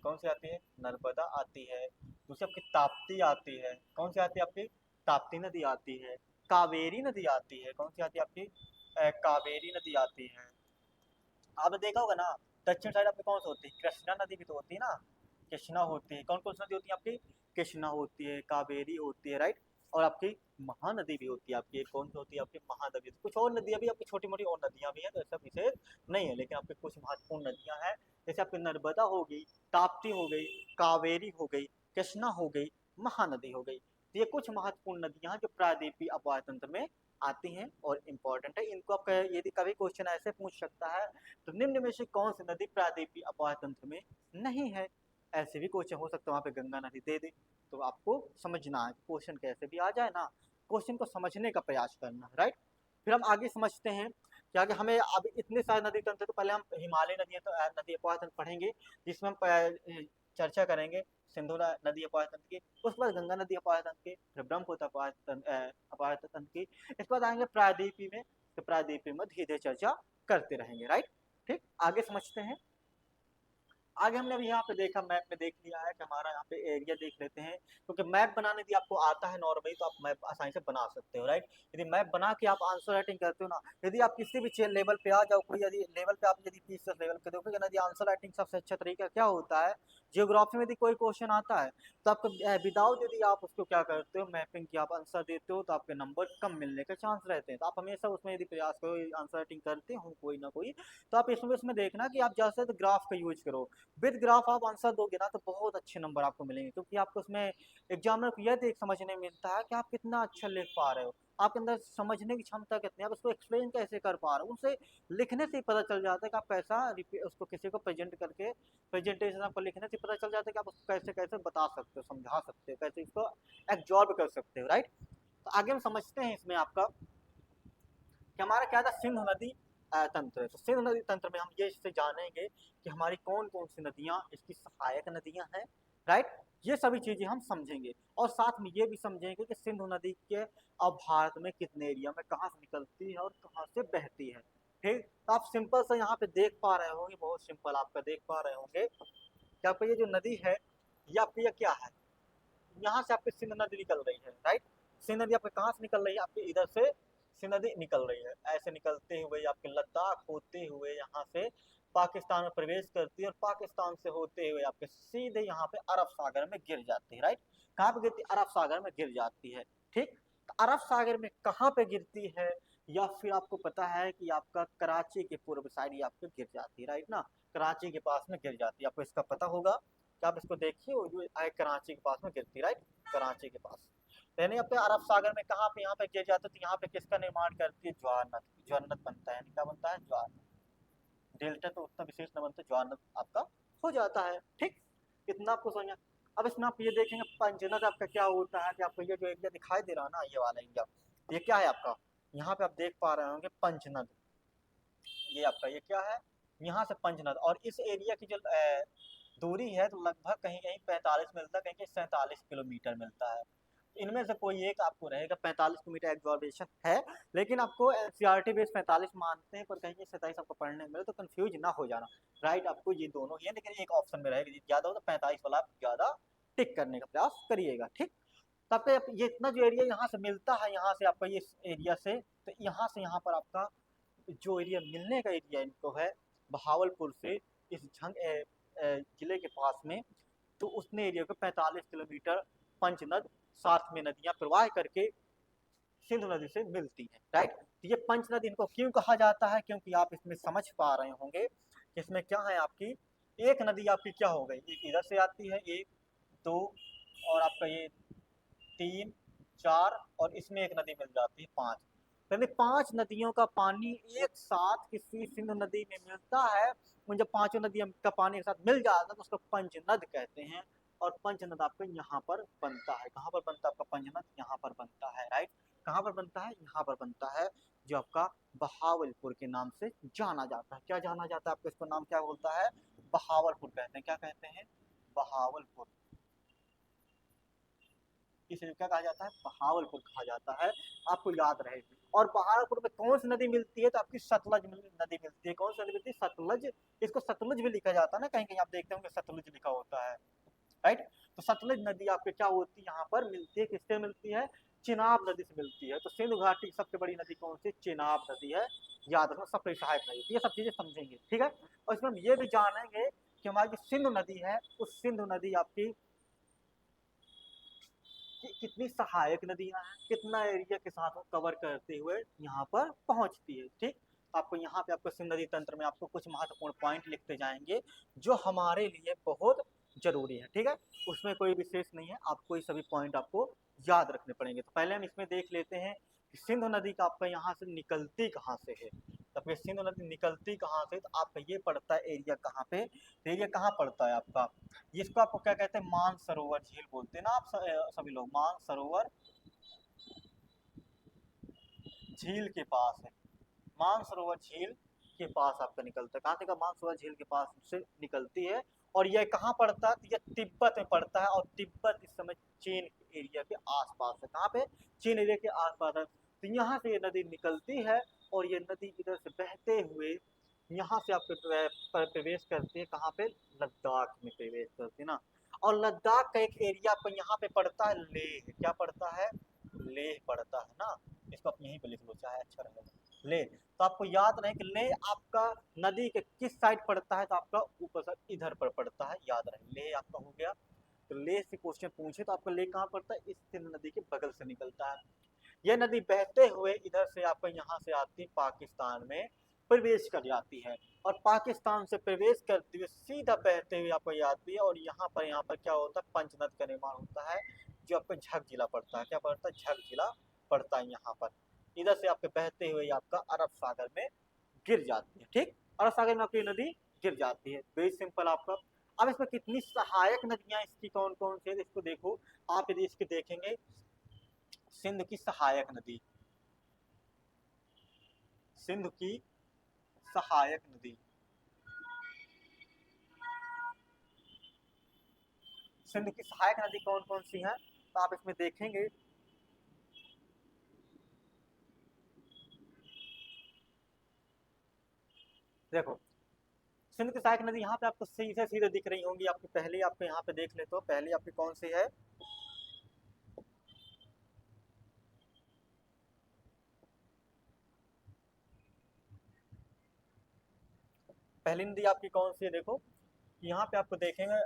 कौन सी आती है, नर्मदा आती है। दूसरी आपकी ताप्ती आती है, कौन सी आती है आपकी, ताप्ती नदी आती है। कावेरी नदी आती है, कौन सी आती है आपकी, कावेरी नदी आती है। आपने देखा होगा ना, दक्षिण साइड आपकी कौन सी होती है, कृष्णा नदी भी तो होती है ना, कृष्णा होती है। कौन कौन सी नदी होती है आपकी, कृष्णा होती है, कावेरी होती है, राइट। और आपकी महानदी भी होती है आपकी, एक कौन सी होती है आपकी, महानदी। कुछ और नदियां भी आपकी छोटी मोटी और नदियां भी हैं, तो ऐसा विशेष नहीं है, लेकिन आपकी कुछ महत्वपूर्ण नदियां हैं, जैसे आपकी नर्मदा हो गई, ताप्ती हो गई, कावेरी हो गई, कृष्णा हो गई, महानदी हो गई। तो ये कुछ महत्वपूर्ण नदियां हैं जो प्रायद्वीपीय अपवाह तंत्र में आती हैं और इम्पोर्टेंट है। इनको आप यदि कभी क्वेश्चन ऐसे पूछ सकता है, तो निम्न में से कौन सी नदी प्रायद्वीपीय अपवाह तंत्र में नहीं है, ऐसे भी क्वेश्चन हो सकता है, वहां पे गंगा नदी दे दे। तो आपको समझना है क्वेश्चन कैसे भी आ जाए ना, क्वेश्चन को समझने का प्रयास करना है, राइट। फिर हम आगे समझते हैं कि आगे हमें अब इतने सारे नदी तंत्र, तो पहले हम हिमालय नदी तो नदी अपवाह तंत्र पढ़ेंगे, जिसमें हम चर्चा करेंगे सिंधु नदी अपवाह तंत्र की, उसके बाद गंगा नदी अपवाह तंत्र की, फिर ब्रह्मपुत्र अपवाह तंत्र की, इसके बाद आएंगे प्रायद्वीपीय में, तो प्रायद्वीपीय में धीरे धीरे चर्चा करते रहेंगे, राइट। ठीक, आगे समझते हैं। आगे हमने अभी यहाँ पे देखा, मैप में देख लिया है कि हमारा यहाँ पे एरिया देख लेते हैं, क्योंकि मैप बनाने यदि आपको आता है नॉर्मली, तो आप मैप आसानी से बना सकते हो, राइट। यदि मैप बना के आप आंसर राइटिंग करते हो ना, यदि आप किसी भी लेवल पे आ जाओ, कोई यदि लेवल पे आप यदि पीसीएस लेवल पे देखोगे ना, यदि आंसर राइटिंग सबसे अच्छा तरीका क्या होता है, जियोग्राफी में यदि कोई क्वेश्चन आता है, तो आपको विदाउट यदि आप उसको क्या करते हो, मैपिंग की आप आंसर देते हो, तो आपके नंबर कम मिलने के चांस रहते हैं। तो आप हमेशा उसमें यदि प्रयास करो, आंसर राइटिंग करते हो कोई ना कोई, तो आप इसमें देखना कि आप जैसे तो ग्राफ का यूज करो, विद ग्राफ आप आंसर दोगे ना, तो बहुत अच्छे नंबर आपको मिलेंगे, क्योंकि आपको उसमें एग्जामिनर को यह देख समझने में मिलता है कि आप कितना अच्छा लिख पा रहे हो, आपके अंदर समझने की क्षमता कितनी है, आप उसको एक्सप्लेन कैसे कर पा रहे हो। उनसे लिखने से ही पता चल जाता है कि आप कैसा उसको किसी को प्रेजेंट करके, प्रेजेंटेशन आपको लिखने से पता चल जाता है कि आप उसको कैसे कैसे बता सकते हो, समझा सकते हो, कैसे इसको एब्जॉर्ब कर सकते हो, राइट। तो आगे हम समझते हैं इसमें आपका कि हमारा क्या था, सिंधु नदी तंत्र। तो सिंधु नदी तंत्र में हम ये इससे जानेंगे कि हमारी कौन कौन सी नदियां इसकी सहायक नदियां हैं, राइट। ये सभी चीजें हम समझेंगे, और साथ में ये भी समझेंगे कि सिंधु नदी के अब भारत में कितने एरिया में कहाँ से निकलती है और कहाँ से बहती है, ठीक। तो आप सिंपल से यहाँ पे देख पा रहे होंगे, बहुत सिंपल आपका देख पा रहे होंगे कि आपका ये जो नदी है, ये आपकी ये क्या है, यहाँ से आपकी सिंध नदी निकल रही है, राइट। सिंध नदी आपके कहाँ से निकल रही है, आपके इधर से सिंध नदी निकल रही है, ऐसे निकलते हुए आपके लद्दाख होते हुए यहाँ से पाकिस्तान में प्रवेश करती है, और पाकिस्तान से होते हुए आपके सीधे यहाँ पे अरब सागर में गिर जाती है, राइट। कहाँ पे गिरती है, अरब सागर में गिर जाती है, ठीक। तो अरब सागर में कहाँ पे गिरती है, या फिर आपको पता है कि आपका कराची के पूर्व साइड ही आपको गिर जाती है, राइट ना, कराची के पास में गिर जाती है, आपको इसका पता होगा कि आप इसको देखिए, वो जो है कराची के पास में गिरती, राइट, कराची के पास। यानी अपने अरब सागर में कहाँ पे यहाँ पे गिर जाते, तो यहाँ पे किसका निर्माण करती है, ज्वार नद, ज्वार नद बनता है, क्या बनता है, ज्वार। डेल्टा तो उतना विशेष न बनता, ज्वार नद आपका हो जाता है, ठीक। इतना आपको समझ। अब इसमें आप ये देखेंगे पंचनद आपका क्या होता है, कि आपको ये जो एरिया दिखाई दे रहा है ना, ये वाला एरिया, ये क्या है आपका, यहाँ पे आप देख पा रहे होंगे पंचनद, ये आपका ये क्या है, यहाँ से पंचनद, और इस एरिया की जो दूरी है, तो लगभग कहीं कहीं 45 मिलता है, कहीं कहीं 47 किलोमीटर मिलता है। इनमें से कोई एक आपको रहेगा, 45 किलोमीटर एग्जॉर्बेशन है, लेकिन आपको एनसीईआरटी बेस 45 मानते हैं, पर कहीं 27 आपको पढ़ने में मिले, तो कंफ्यूज ना हो जाना, राइट। आपको ये दोनों ही है, लेकिन एक ऑप्शन में रहेगा, ज्यादा हो तो 45 वाला आप ज्यादा टिक करने का प्रयास करिएगा, ठीक। तब पे ये इतना जो एरिया यहाँ से मिलता है, यहाँ से आपका ये एरिया से यहाँ से यहाँ पर आपका जो एरिया मिलने का एरिया इनको है, बहावलपुर से इस जिले के पास में, तो उसने एरिया को 45 किलोमीटर पंचनद, साथ में नदियां प्रवाह करके सिंधु नदी से मिलती हैं, राइट। तो ये पंचनद इनको क्यों कहा जाता है, क्योंकि आप इसमें समझ पा रहे होंगे कि इसमें क्या है, आपकी एक नदी आपकी क्या हो गई, एक इधर से आती है, एक दो, और आपका ये तीन चार, और इसमें एक नदी मिल जाती है, पांच। यानी 5 नदियों का पानी एक साथ किसी सिंधु नदी में मिलता है, उन जब पांचों नदियों का पानी एक साथ मिल जाता है, तो उसको पंचनद कहते हैं। और पंचनद आपका यहाँ पर बनता है, कहाँ पर बनता है आपका पंचनद, यहाँ पर बनता है, राइट। कहाँ पर बनता है, यहाँ पर बनता है, जो आपका बहावलपुर के नाम से जाना जाता है। क्या जाना जाता है आपको, इसको नाम क्या बोलता है, बहावलपुर कहते हैं। क्या कहते हैं, बहावलपुर। इसे क्या कहा जाता है, बहावलपुर कहा जाता है, आपको याद रहे। और बहावलपुर में कौन सी नदी मिलती है, तो आपकी सतलज नदी मिलती है। कौन सी नदी मिलती है, सतलज। इसको सतलुज भी लिखा जाता है ना, कहीं कहीं आप देखते होंगे सतलुज लिखा होता है, राइट। तो सतलज नदी आपके क्या होती है, यहाँ पर मिलती है, किससे मिलती है, चिनाब नदी से मिलती है। तो सिंधु घाटी की सबसे बड़ी नदी कौन सी, चिनाब नदी है, याद रखना, सबसे सहायक नदी, ये सब चीजें समझेंगे, ठीक है। और इसमें हम ये भी जानेंगे कि हमारी जो सिंधु नदी है, उस सिंधु नदी आपकी कि कितनी सहायक नदियां हैं, कितना एरिया के साथ वो कवर करते हुए यहाँ पर पहुंचती है, ठीक। आपको यहाँ पे आपको सिंधु नदी तंत्र में आपको कुछ महत्वपूर्ण पॉइंट लिखते जाएंगे जो हमारे लिए बहुत जरूरी है, ठीक है। उसमें कोई विशेष नहीं है, आपको ये सभी पॉइंट आपको याद रखने पड़ेंगे। तो पहले हम इसमें देख लेते हैं कि सिंधु नदी का आपका यहाँ से निकलती कहाँ से है। तो सिंधु नदी निकलती कहाँ से, तो आपका ये पड़ता है एरिया कहाँ पे, एरिया कहाँ पड़ता है आपका, जिसको आपको क्या कहते हैं, मानसरोवर झील बोलते हैं ना आप सभी लोग, मानसरोवर झील के पास है। मानसरोवर झील के पास आपका निकलता है, कहाँ से का, मानसरोवर झील के पास से निकलती है। और यह कहाँ पड़ता है, तो यह तिब्बत में पड़ता है, और तिब्बत इस समय चीन एरिया के आसपास है। कहाँ पे, चीन एरिया के आसपास है। तो यहाँ से ये नदी निकलती है, और ये नदी इधर से बहते हुए यहाँ से आपके प्रवेश करती है, कहाँ पे, लद्दाख में प्रवेश करती है ना। और लद्दाख का एक एरिया आपको यहाँ पे पड़ता है, लेह। क्या पड़ता है, लेह पड़ता है ना, इसको आप यहीं पे लिख लो चाहे, अच्छा रहेगा, लेह। तो आपको याद रहे कि लेह आपका नदी के किस साइड पड़ता है, तो आपका ऊपर साइड इधर पर पड़ता है, याद रहे, लेह आपका हो गया। तो लेह से क्वेश्चन पूछे तो आपका लेह कहाँ पड़ता है, इस सिंधु नदी के बगल से निकलता है। यह नदी बहते हुए इधर से आपका यहाँ से आती है, पाकिस्तान में प्रवेश कर जाती है, और पाकिस्तान से प्रवेश करते हुए सीधा बहते हुए आपको ये आती है, और यहाँ पर क्या होता है, पंचनद का निर्माण होता है, जो आपका झग जिला पड़ता है। क्या पड़ता है, झग जिला पड़ता है यहाँ पर। इधर से आपके बहते हुए आपका अरब सागर में गिर जाती है, ठीक। अरब सागर में आपकी नदी गिर जाती है, वेरी सिंपल आपका। अब इसमें कितनी सहायक नदियां इसकी कौन कौन सी है, इसको देखो आप, यदि इसके देखेंगे, सिंध की सहायक नदी, सिंध की सहायक नदी, सिंध की सहायक नदी कौन कौन सी है, तो आप इसमें देखेंगे, देखो सिंध की सहायक नदी यहाँ पे आपको सीधे सीधे दिख रही होंगी, आपकी पहले आपको यहाँ पे देख लेते हो, पहली आपकी कौन सी है, पहली नदी आपकी कौन सी है, देखो यहाँ पे आपको देखेंगे,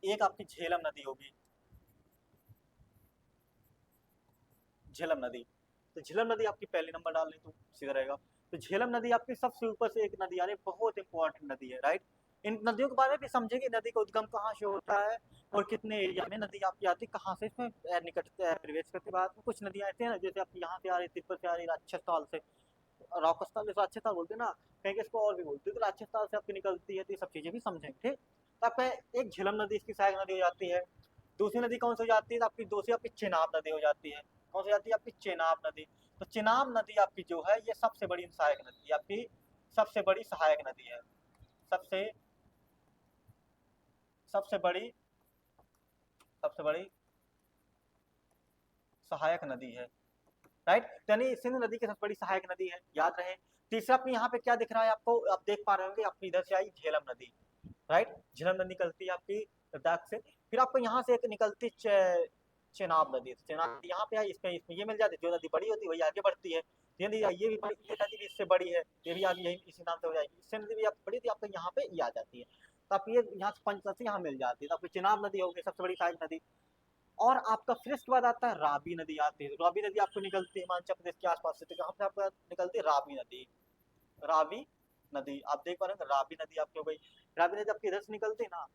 एक आपकी झेलम नदी होगी, झेलम नदी। तो झेलम नदी आपकी पहली नंबर डाल ली तो सीधा रहेगा। तो झेलम नदी आपकी सबसे ऊपर से एक नदी आ रही है, बहुत इंपॉर्टेंट नदी है, राइट। इन नदियों के बारे में भी समझेंगे, नदी का उद्गम कहाँ से होता है, और कितने एरिया में नदी आपकी आती है, कहाँ से इसमें निकट प्रवेश करते बाद में कुछ नदियाँ ऐसी हैं ना, जैसे आपकी यहाँ से आ रही, तिब्बत से आ रही, राक्षसताल से, रॉकस्थल जैसे राक्षसताल बोलते हैं ना, कहीं इसको और भी बोलते हैं, तो राक्षसताल से आपकी निकलती है, तो ये सब चीजें भी समझेंगे, ठीक। तो आपका एक झेलम नदी इसकी सहायक नदी हो जाती है। दूसरी नदी कौन सी हो जाती है, तो आपकी दूसरी आपकी चेनाब नदी हो जाती है। कौन सी जाती है, आपकी चेनाब नदी। तो चेनाब नदी आपकी जो है, ये सबसे बड़ी सहायक नदी है, आपकी सबसे बड़ी सहायक नदी है, सबसे सबसे बड़ी सबसे बड़ी सहायक नदी है, राइट। यानी सिंधु नदी की सबसे बड़ी सहायक नदी है, याद रहे। तीसरा अपने यहाँ पे क्या दिख रहा है आपको, आप देख पा रहे होंगे, आपकी इधर से आई झेलम नदी, राइट, झेलम नदी निकलती है आपकी लद्दाख से। फिर आपको यहाँ से एक निकलती चेनाब नदी, चेनाब नदी यहाँ पे है, इसमें इसमें ये मिल जाती है, जो नदी बड़ी होती है वही आगे बढ़ती है। ये नदी, ये भी बड़ी, ये नदी भी इससे बड़ी है, ये भी आगे यही इसी नाम से हो जाएगी, इससे नदी भी आप बड़ी थी, आपको यहाँ पे ये आ जाती है। तो आप ये यहाँ से पंचनद से यहाँ मिल जाती है, तो आपकी चेनाब नदी होगी सबसे बड़ी सहायक नदी। और आपका फिर इसके बाद आता है राबी नदी आती है। राबी नदी आपको निकलती है हिमाचल प्रदेश के आसपास से, तो कहाँ से आपको निकलती है, राबी नदी, राबी नदी आप देख पा रहे हैं, राबी नदी आपकी हो गई। राबी नदी आपकी इधर से निकलती है ना,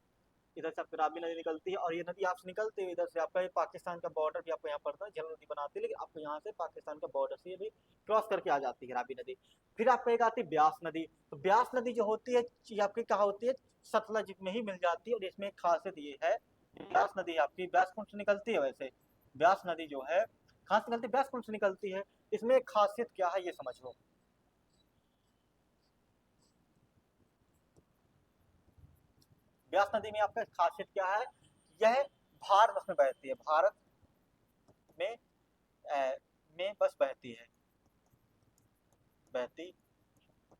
इधर से आपकी राबी नदी निकलती है, और ये नदी आपसे निकलती है इधर से आपका पाकिस्तान का बॉर्डर भी आपको यहाँ पड़ता है, झेलम नदी बनाती है, लेकिन आपको यहाँ से पाकिस्तान का बॉर्डर से ये भी क्रॉस करके आ जाती है राबी नदी। फिर आपको एक आती है ब्यास नदी। तो ब्यास नदी जो होती है, ये आपकी कहाँ होती है, सतलज में ही मिल जाती है, और इसमें एक खासियत ये है, ब्यास नदी आपकी ब्यास कुंड से निकलती है, वैसे ब्यास नदी जो है कहाँ से निकलती है, ब्यास कुंड से निकलती है। इसमें एक खासियत क्या है ये समझ लो। ब्यास नदी में आपका खासियत क्या है, यह भारत में बहती है, भारत में बस बहती है, बहती।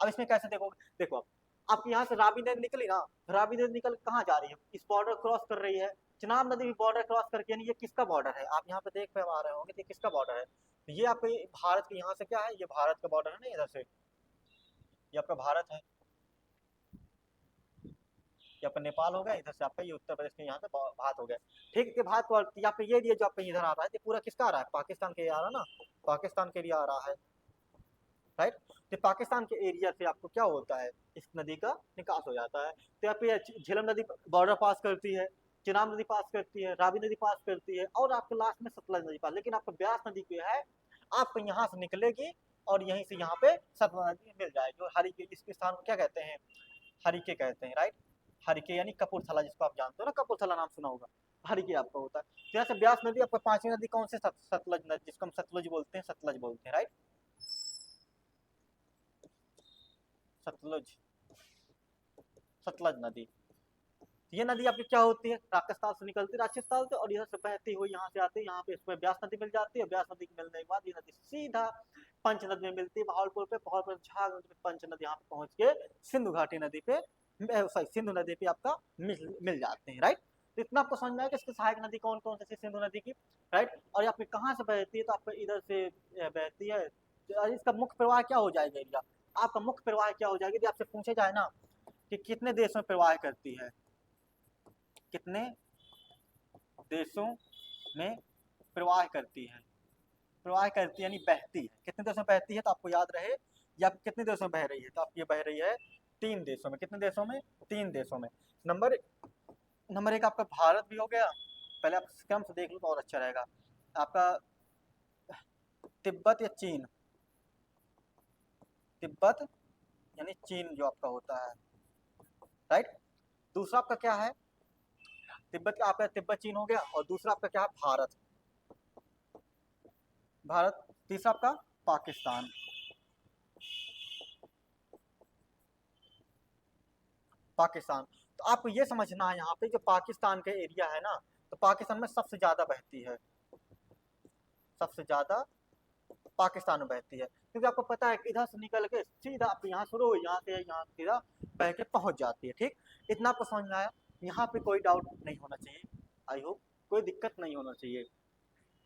अब इसमें कैसे देखोगे, देखो अब आप यहाँ से रावी नदी निकली ना, रावी नदी निकल कहाँ जा रही है, इस बॉर्डर क्रॉस कर रही है, चिनाब नदी भी बॉर्डर क्रॉस करके, यानी ये किसका बॉर्डर है, आप यहाँ पे देख पा रहे होंगे, ये किसका बॉर्डर है, तो ये आपके भारत के यहाँ से क्या है, ये भारत का बॉर्डर है ना, इधर से ये आपका भारत है, ये आपका नेपाल हो गया, इधर से आपका ये उत्तर प्रदेश के यहाँ से भारत हो गया, ठीक है। भारत को यहाँ पे ये एरिया जो आपका इधर आ रहा है, ये पूरा किसका आ रहा है, पाकिस्तान के आ रहा है ना, पाकिस्तान के एरिया आ रहा है, राइट। तो पाकिस्तान के एरिया से आपको क्या होता है, इस नदी का निकास हो जाता है, तो यहाँ पे झेलम नदी बॉर्डर पास करती है, चिनाब नदी पास करती है, रावी नदी पास करती है, और आपके लास्ट में सतलज नदी पास, लेकिन आपको ब्यास नदी जो है आपको यहाँ से निकलेगी और यहीं से यहाँ पे सतलज नदी मिल जाएगी, और हरिके, इसके स्थान को क्या कहते हैं, हरिके कहते हैं, राइट। हरिके यानी कपूरथला, जिसको आप जानते हो ना, कपूरथला नाम सुना होगा, हरिके आपका होता है। तो यहाँ से ब्यास नदी आपका पांचवी नदी कौन से, सतलज नदी, जिसको हम सतलज बोलते हैं, सतलज बोलते हैं, राइट, सतलज, सतलज नदी। ये नदी आपकी क्या होती है, राजस्थान से निकलती है, राजस्थान से, और इधर से बहती हुई यहाँ से आती है, यहाँ पे इसमें ब्यास नदी मिल जाती है, ब्यास नदी मिलने के बाद ये नदी सीधा पंच नदी में मिलती है, भावलपुर पे, भावलपुर झाग नदी पे, पंच नदी यहाँ पे पहुंच के सिंधु घाटी नदी पे, सॉरी सिंधु नदी पे आपका मिल जाते हैं, राइट। तो इतना आपको समझ में आया कि इसकी सहायक नदी कौन कौन सी, सिंधु नदी की, राइट। और आपकी कहाँ से बहती है, तो आपको इधर से बहती है, इसका मुख्य प्रवाह क्या हो जाएगा एरिया, आपका मुख्य प्रवाह क्या हो जाएगा, यदि आपसे पूछे जाए ना कि कितने देश में प्रवाह करती है, कितने देशों में प्रवाह करती है, प्रवाह करती है यानी बहती है, कितने देशों में बहती है, तो आपको याद रहे या कितने देशों में बह रही है, तो आपकी बह रही है 3 देशों में, कितने देशों में, 3 देशों में। नंबर एक आपका भारत भी हो गया, पहले आप क्रम से देख लो तो और अच्छा रहेगा, आपका तिब्बत या चीन, तिब्बत यानी चीन जो आपका होता है, राइट। दूसरा आपका क्या है, तिब्बत का आपका तिब्बत चीन हो गया, और दूसरा आपका क्या है, भारत, भारत। तीसरा आपका पाकिस्तान, पाकिस्तान। तो आपको ये समझना है यहाँ पे जो पाकिस्तान का एरिया है ना, तो पाकिस्तान में सबसे ज्यादा बहती है, सबसे ज्यादा पाकिस्तान में बहती है, क्योंकि आपको पता है कि इधर से निकल के सीधा आप यहाँ शुरू हुई, यहाँ से यहाँ सीधा बह के पहुंच जाती है, ठीक। इतना आपको समझ में आया, यहाँ पे कोई डाउट नहीं होना चाहिए, आई होप कोई दिक्कत नहीं होना चाहिए।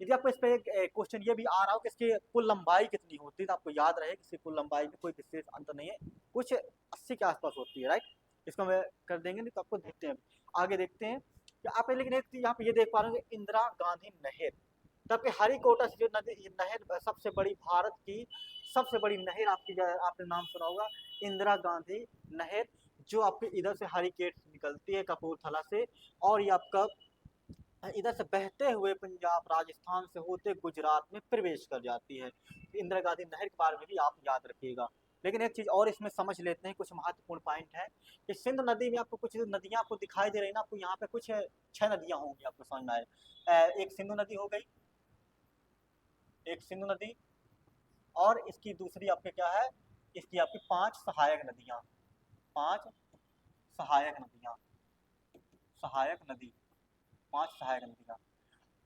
यदि आपको इस पे एक क्वेश्चन ये भी आ रहा हो कि इसकी कुल लंबाई कितनी होती है, तो आपको याद रहे कि इसकी कुल लंबाई में कोई विशेष अंतर नहीं है, कुछ 80 के आसपास होती है, राइट। इसको हम कर देंगे, नहीं तो आपको देखते हैं, आगे देखते हैं कि आप, लेकिन एक यहाँ पे ये देख पा रहे हैं इंदिरा गांधी नहर, तब कि हरिकोटा से जो नदी नहर सबसे बड़ी, भारत की सबसे बड़ी नहर आपकी, आपने नाम सुना होगा, इंदिरा गांधी नहर, जो आपके इधर से हरिकेट निकलती है कपूरथला से, और ये आपका इधर से बहते हुए पंजाब राजस्थान से होते गुजरात में प्रवेश कर जाती है। इंदिरा गांधी नहर के बारे में भी आप याद रखिएगा। लेकिन एक चीज और इसमें समझ लेते हैं, कुछ महत्वपूर्ण पॉइंट है कि सिंध नदी में आपको कुछ नदियां आपको दिखाई दे रही ना, आपको यहाँ पे कुछ 6 नदियां होंगी, आपको समझ में आए, एक सिंधु नदी हो गई, एक सिंधु नदी, और इसकी दूसरी आपके क्या है, इसकी आपकी 5 सहायक नदियां, 5 सहायक नदियां, सहायक नदी, 5 सहायक नदियां।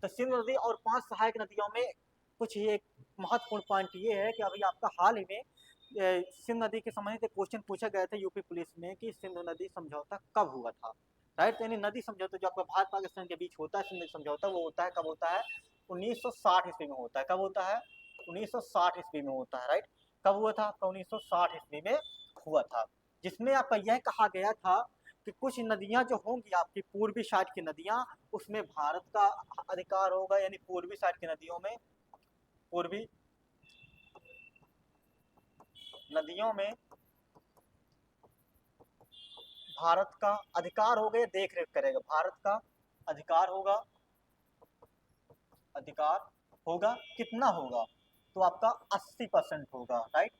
तो सिंधु नदी और 5 सहायक नदियों में कुछ ये महत्वपूर्ण पॉइंट ये है कि अभी आपका हाल ही में सिंधु नदी के संबंधित क्वेश्चन पूछा गया था यूपी पुलिस में कि सिंधु नदी समझौता कब हुआ था, राइट। यानी नदी समझौता जो आपका भारत पाकिस्तान के बीच होता है, सिंधु नदी समझौता, वो होता है कब होता है, 1960 ईस्वी में होता है, कब होता है, 1960 ईस्वी में होता है, राइट। कब हुआ था, 1960 ईस्वी में हुआ था, जिसमें आपका यह कहा गया था कि कुछ नदियां जो होंगी आपकी पूर्वी साइड की नदियां, उसमें भारत का अधिकार होगा, यानी पूर्वी साइड की नदियों में, पूर्वी नदियों में भारत का अधिकार होगा, देख रेख करेगा, भारत का अधिकार होगा, अधिकार होगा, कितना होगा, तो आपका 80% होगा, राइट,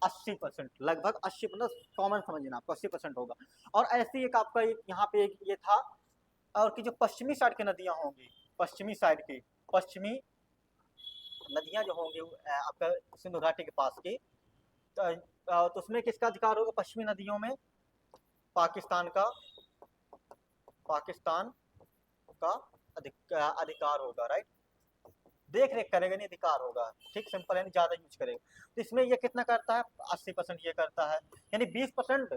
80%, लगभग 80, मतलब कॉमन समझना आपको 80% होगा। और ऐसी एक आपका एक यहाँ पे एक ये था, और कि जो पश्चिमी साइड की नदियां होंगी, पश्चिमी साइड की, पश्चिमी नदियां जो होंगी आपका सिंधु घाटी के पास की, तो उसमें किसका अधिकार होगा? पश्चिमी नदियों में पाकिस्तान का पाकिस्तान का अधिकार होगा, राइट। देख रेख करेगा नहीं, अधिकार होगा, ठीक, सिंपल है, ज्यादा यूज करेगा। तो इसमें ये कितना करता है? 80% ये करता है, यानी 20%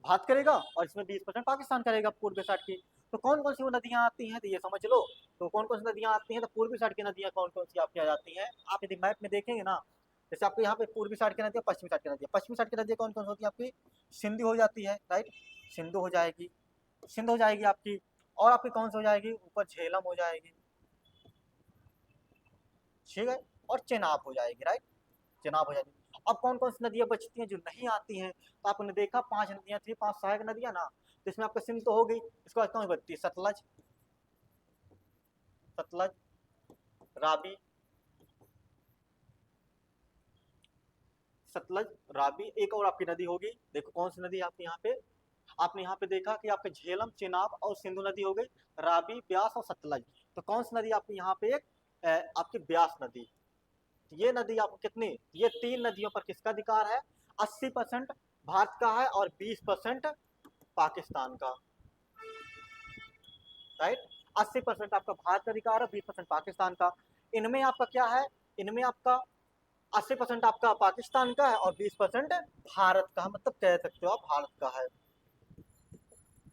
भारत करेगा और इसमें 20% पाकिस्तान करेगा पूर्वी साइड की। तो कौन कौन सी वो नदियां आती हैं, तो ये समझ लो। तो कौन कौन सी नदियां आती हैं? तो पूर्वी साइड की नदियां कौन कौन सी आपकी आ जाती हैं? आप यदि मैप में देखेंगे ना, जैसे आपके यहाँ पे पूर्वी साइड की नदियां, पश्चिमी साइड की नदियां, पश्चिमी साइड की नदियां कौन कौन सी होती है आपकी? सिंधु हो जाती है, राइट, सिंधु हो जाएगी, सिंधु हो जाएगी आपकी। और आपकी कौन सी हो जाएगी? ऊपर झेलम हो जाएगी, ठीक है, और चेनाब हो जाएगी, राइट, चेनाब हो जाएगी। अब कौन कौन सी नदियां बचती हैं जो नहीं आती हैं? तो आपने देखा 5 नदियां थी, 5 सहायक नदियां ना, तो इसमें आपका सिंध तो हो गई, इसके बाद कौन बचती है? सतलज, सतलज, राबी, सतलज, राबी। एक और आपकी नदी होगी, देखो कौन सी नदी आपके यहाँ पे, आपने यहाँ पे देखा कि आपके झेलम, चेनाब और सिंधु नदी हो गई, राबी, ब्यास और सतलज। तो कौन सी नदी आपके यहाँ पे? आपकी ब्यास नदी। ये नदी आपको कितनी? ये 3 नदियों पर किसका अधिकार है? 80% भारत का है और 20% पाकिस्तान का, राइट। 80% आपका भारत का अधिकार है, 20% पाकिस्तान का। इनमें आपका क्या है? इनमें आपका 80% आपका पाकिस्तान का है और 20% भारत का, मतलब कह सकते हो आप भारत का है,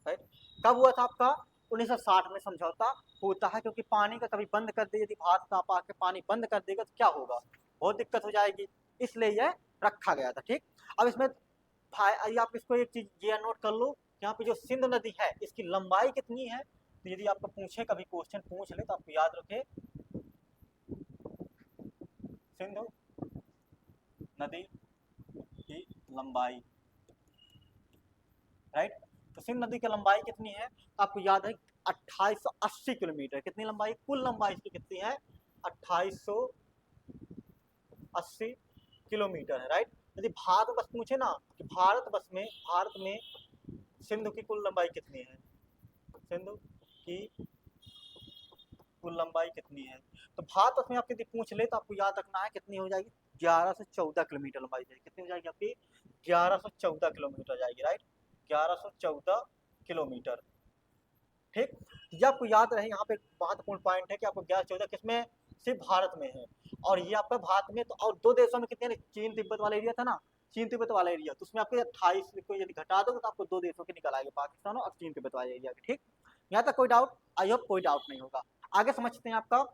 राइट। कब हुआ था आपका? 1960 में समझौता होता है, क्योंकि पानी का कभी बंद कर दे, यदि भारत का आके पानी बंद कर देगा तो क्या होगा? बहुत दिक्कत हो जाएगी, इसलिए यह रखा गया था, ठीक। अब इसमें आइए आप इसको एक चीज ये नोट कर लो, यहाँ पे जो सिंधु नदी है इसकी लंबाई कितनी है? तो यदि आपको पूछे, कभी क्वेश्चन पूछ ले तो आपको याद रखे, सिंधु नदी की लंबाई, राइट। तो सिंधु नदी की लंबाई कितनी है? आपको याद है 2880 किलोमीटर। कितनी लंबाई? कुल लंबाई इसकी कितनी है? 2880 किलोमीटर है, राइट। यदि भारत बस पूछे ना कि भारत में सिंधु की कुल लंबाई कितनी है, सिंधु की कुल लंबाई कितनी है, तो भारत में आपके यदि पूछ ले तो आपको याद रखना है कितनी हो जाएगी? 1114 किलोमीटर लंबाई जाएगी। कितनी हो जाएगी आपकी? 1114 किलोमीटर जाएगी, राइट, 1114 किलोमीटर, ठीक। ये आपको याद रहे, यहाँ पे महत्वपूर्ण पॉइंट है कि आपको 1114 किसमें? सिर्फ भारत में है। और ये आपका भारत में, तो और 2 देशों में कितने? चीन तिब्बत वाला एरिया था ना, चीन तिब्बत वाला एरिया, तो उसमें आपके 28 को यदि घटा दोगे तो आपको 2 देशों के निकल आएंगे, पाकिस्तान और चीन तिब्बत वाले एरिया के, ठीक। यहाँ तक कोई डाउट? आई होप कोई डाउट नहीं होगा। आगे समझते हैं आपका,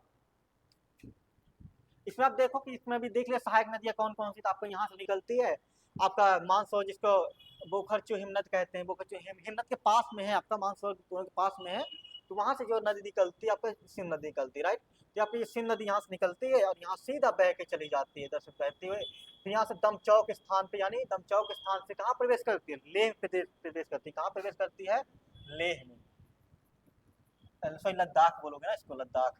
इसमें आप देखो कि इसमें भी देख लिया सहायक नदियां कौन कौन सी, तो आपको यहाँ से निकलती है आपका मानसरोवर, जिसको बोखरचू हिमनद कहते हैं, बोखरचू हिमनद के पास में है आपका, मानसरोवर के पास में है। तो वहां से जो नदी निकलती है आपका सिंध नदी निकलती है, राइट। तो आपकी सिंध नदी यहाँ से निकलती है और यहाँ सीधा बह के चली जाती है, इधर से बहती हुए, फिर यहाँ से दमचौक स्थान पे, यानी दमचौक स्थान से कहाँ प्रवेश करती है? लेह प्रवेश करती है। कहाँ प्रवेश करती है? लेह में, सॉरी लद्दाख बोलोगे ना इसको, लद्दाख,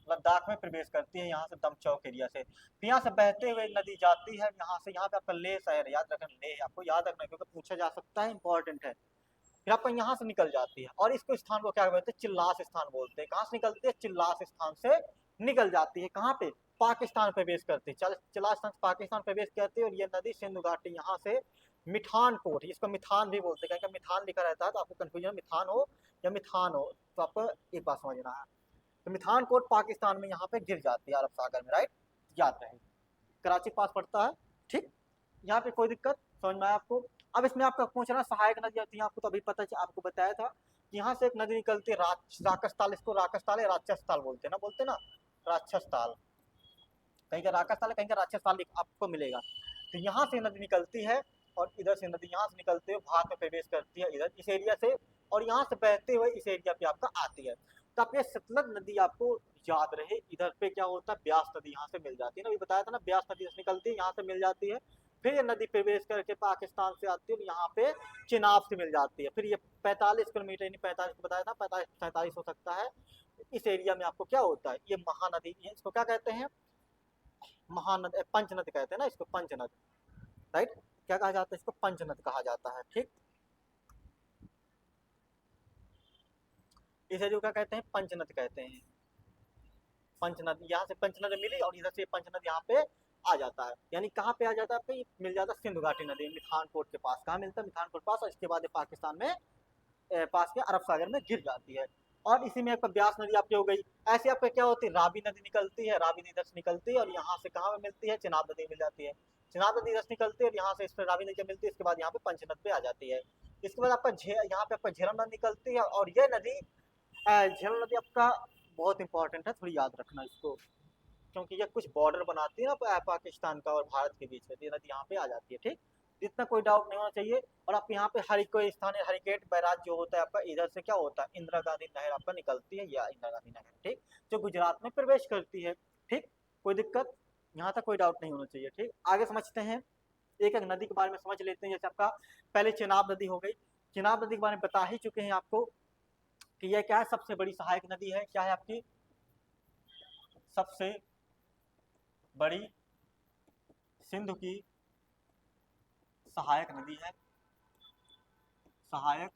लद्दाख में प्रवेश करती है, यहाँ से दमचौक एरिया से। फिर यहाँ से बहते हुए नदी जाती है यहाँ से, यहाँ पे आपका लेह शहर, याद रखना लेह, आपको याद रखना क्योंकि पूछा जा सकता है, इंपॉर्टेंट है। फिर आपको यहाँ से निकल जाती है और इसको स्थान को क्या बोलते हैं? चिल्लास स्थान बोलते हैं। कहाँ से निकलती है? चिल्लास स्थान से निकल जाती है। कहाँ पे? पाकिस्तान प्रवेश करती है, चिल्लास स्थान से पाकिस्तान प्रवेश करती है। और ये नदी सिंधु घाटी यहाँ से मिठान कोट, इसको मिठान भी बोलते हैं, मिठान लिखा रहता है तो आपको कंफ्यूजन मिठान हो या मिठान हो, तो आपको एक बात समझना है। तो मिठान कोट पाकिस्तान में यहाँ पे गिर जाती है, अरब सागर में, राइट, याद रहे, कराची पास पड़ता है, ठीक। यहाँ पे कोई दिक्कत समझ में आया आपको? अब इसमें आपका पूछना सहायक नदी होती है, आपको तो अभी पता, आपको बताया था कि यहाँ से एक नदी निकलती है राकसताल, इसको राकसताल या राक्षसताल बोलते हैं ना, राक्षसताल, कहीं का राकसताल है, कहीं का राक्षसताल आपको मिलेगा। तो यहाँ से नदी निकलती है और इधर से नदी यहाँ से निकलते हुए भारत में प्रवेश करती है, इधर इस एरिया से, और यहाँ से बहते हुए इस एरिया पे आपका आती है। तो आप ये सतलज नदी आपको याद रहे, इधर पे क्या होता है? ब्यास नदी यहाँ से मिल जाती है ना, अभी बताया था ना, ब्यास नदी से निकलती है, यहाँ से मिल जाती है। फिर ये नदी प्रवेश करके पाकिस्तान से आती है और यहाँ पे चिनाब से मिल जाती है। फिर ये 45 किलोमीटर, यानी 45 बताया था, 45 हो सकता है। इस एरिया में आपको क्या होता है? ये महानदी, इसको क्या कहते हैं? महानद, पंचनद कहते हैं ना इसको, पंचनद, राइट। क्या कहा जाता है इसको? पंचनद कहा जाता है, ठीक। इसे जो क्या कहते हैं? पंचनद कहते हैं। पंचनद, यहाँ से पंचनद मिली और इधर से पंचनद यहाँ पे आ जाता है। यानी कहाँ पे आ जाता है, आपको मिल जाता है सिंधु घाटी नदी मिठानकोट के पास। कहाँ मिलता है, मिठानकोट पास, और इसके बाद ये पाकिस्तान में पास के अरब सागर में गिर जाती है। और इसी में आपका ब्यास नदी आपकी हो गई। ऐसे आपका क्या होती है, रावी नदी निकलती है, रावी नदी इधर से निकलती है और यहाँ से कहाँ में मिलती है, चिनाब नदी मिल जाती है। चिनाब नदी इधर से निकलती है और यहाँ से इस पर रावी नदी जब मिलती है, इसके बाद यहाँ पे पंचनद पे आ जाती है। इसके बाद आपका यहाँ पे आपका झेलम नदी निकलती है, और ये नदी झेलम नदी आपका बहुत इंपॉर्टेंट है, थोड़ी याद रखना इसको, क्योंकि ये कुछ बॉर्डर बनाती है ना पाकिस्तान का और भारत के बीच में, तो ये नदी यहाँ पे आ जाती है। ठीक, इतना कोई डाउट नहीं होना चाहिए। और आप यहाँ पे हर कोई स्थानीय हरिकेट बैराज जो होता है आपका, इधर से क्या होता है, इंदिरा गांधी नहर आपका निकलती है, या इंदिरा गांधी नहर, ठीक, जो गुजरात में प्रवेश करती है। ठीक, कोई दिक्कत, यहाँ तक कोई डाउट नहीं होना चाहिए। ठीक, आगे समझते हैं, एक एक नदी के बारे में समझ लेते हैं। जैसे आपका पहले चिनाब नदी हो गई। चिनाब नदी के बारे में बता ही चुके हैं आपको कि यह क्या है, सबसे बड़ी सहायक नदी है। क्या है आपकी सबसे बड़ी सिंधु की सहायक नदी है, सहायक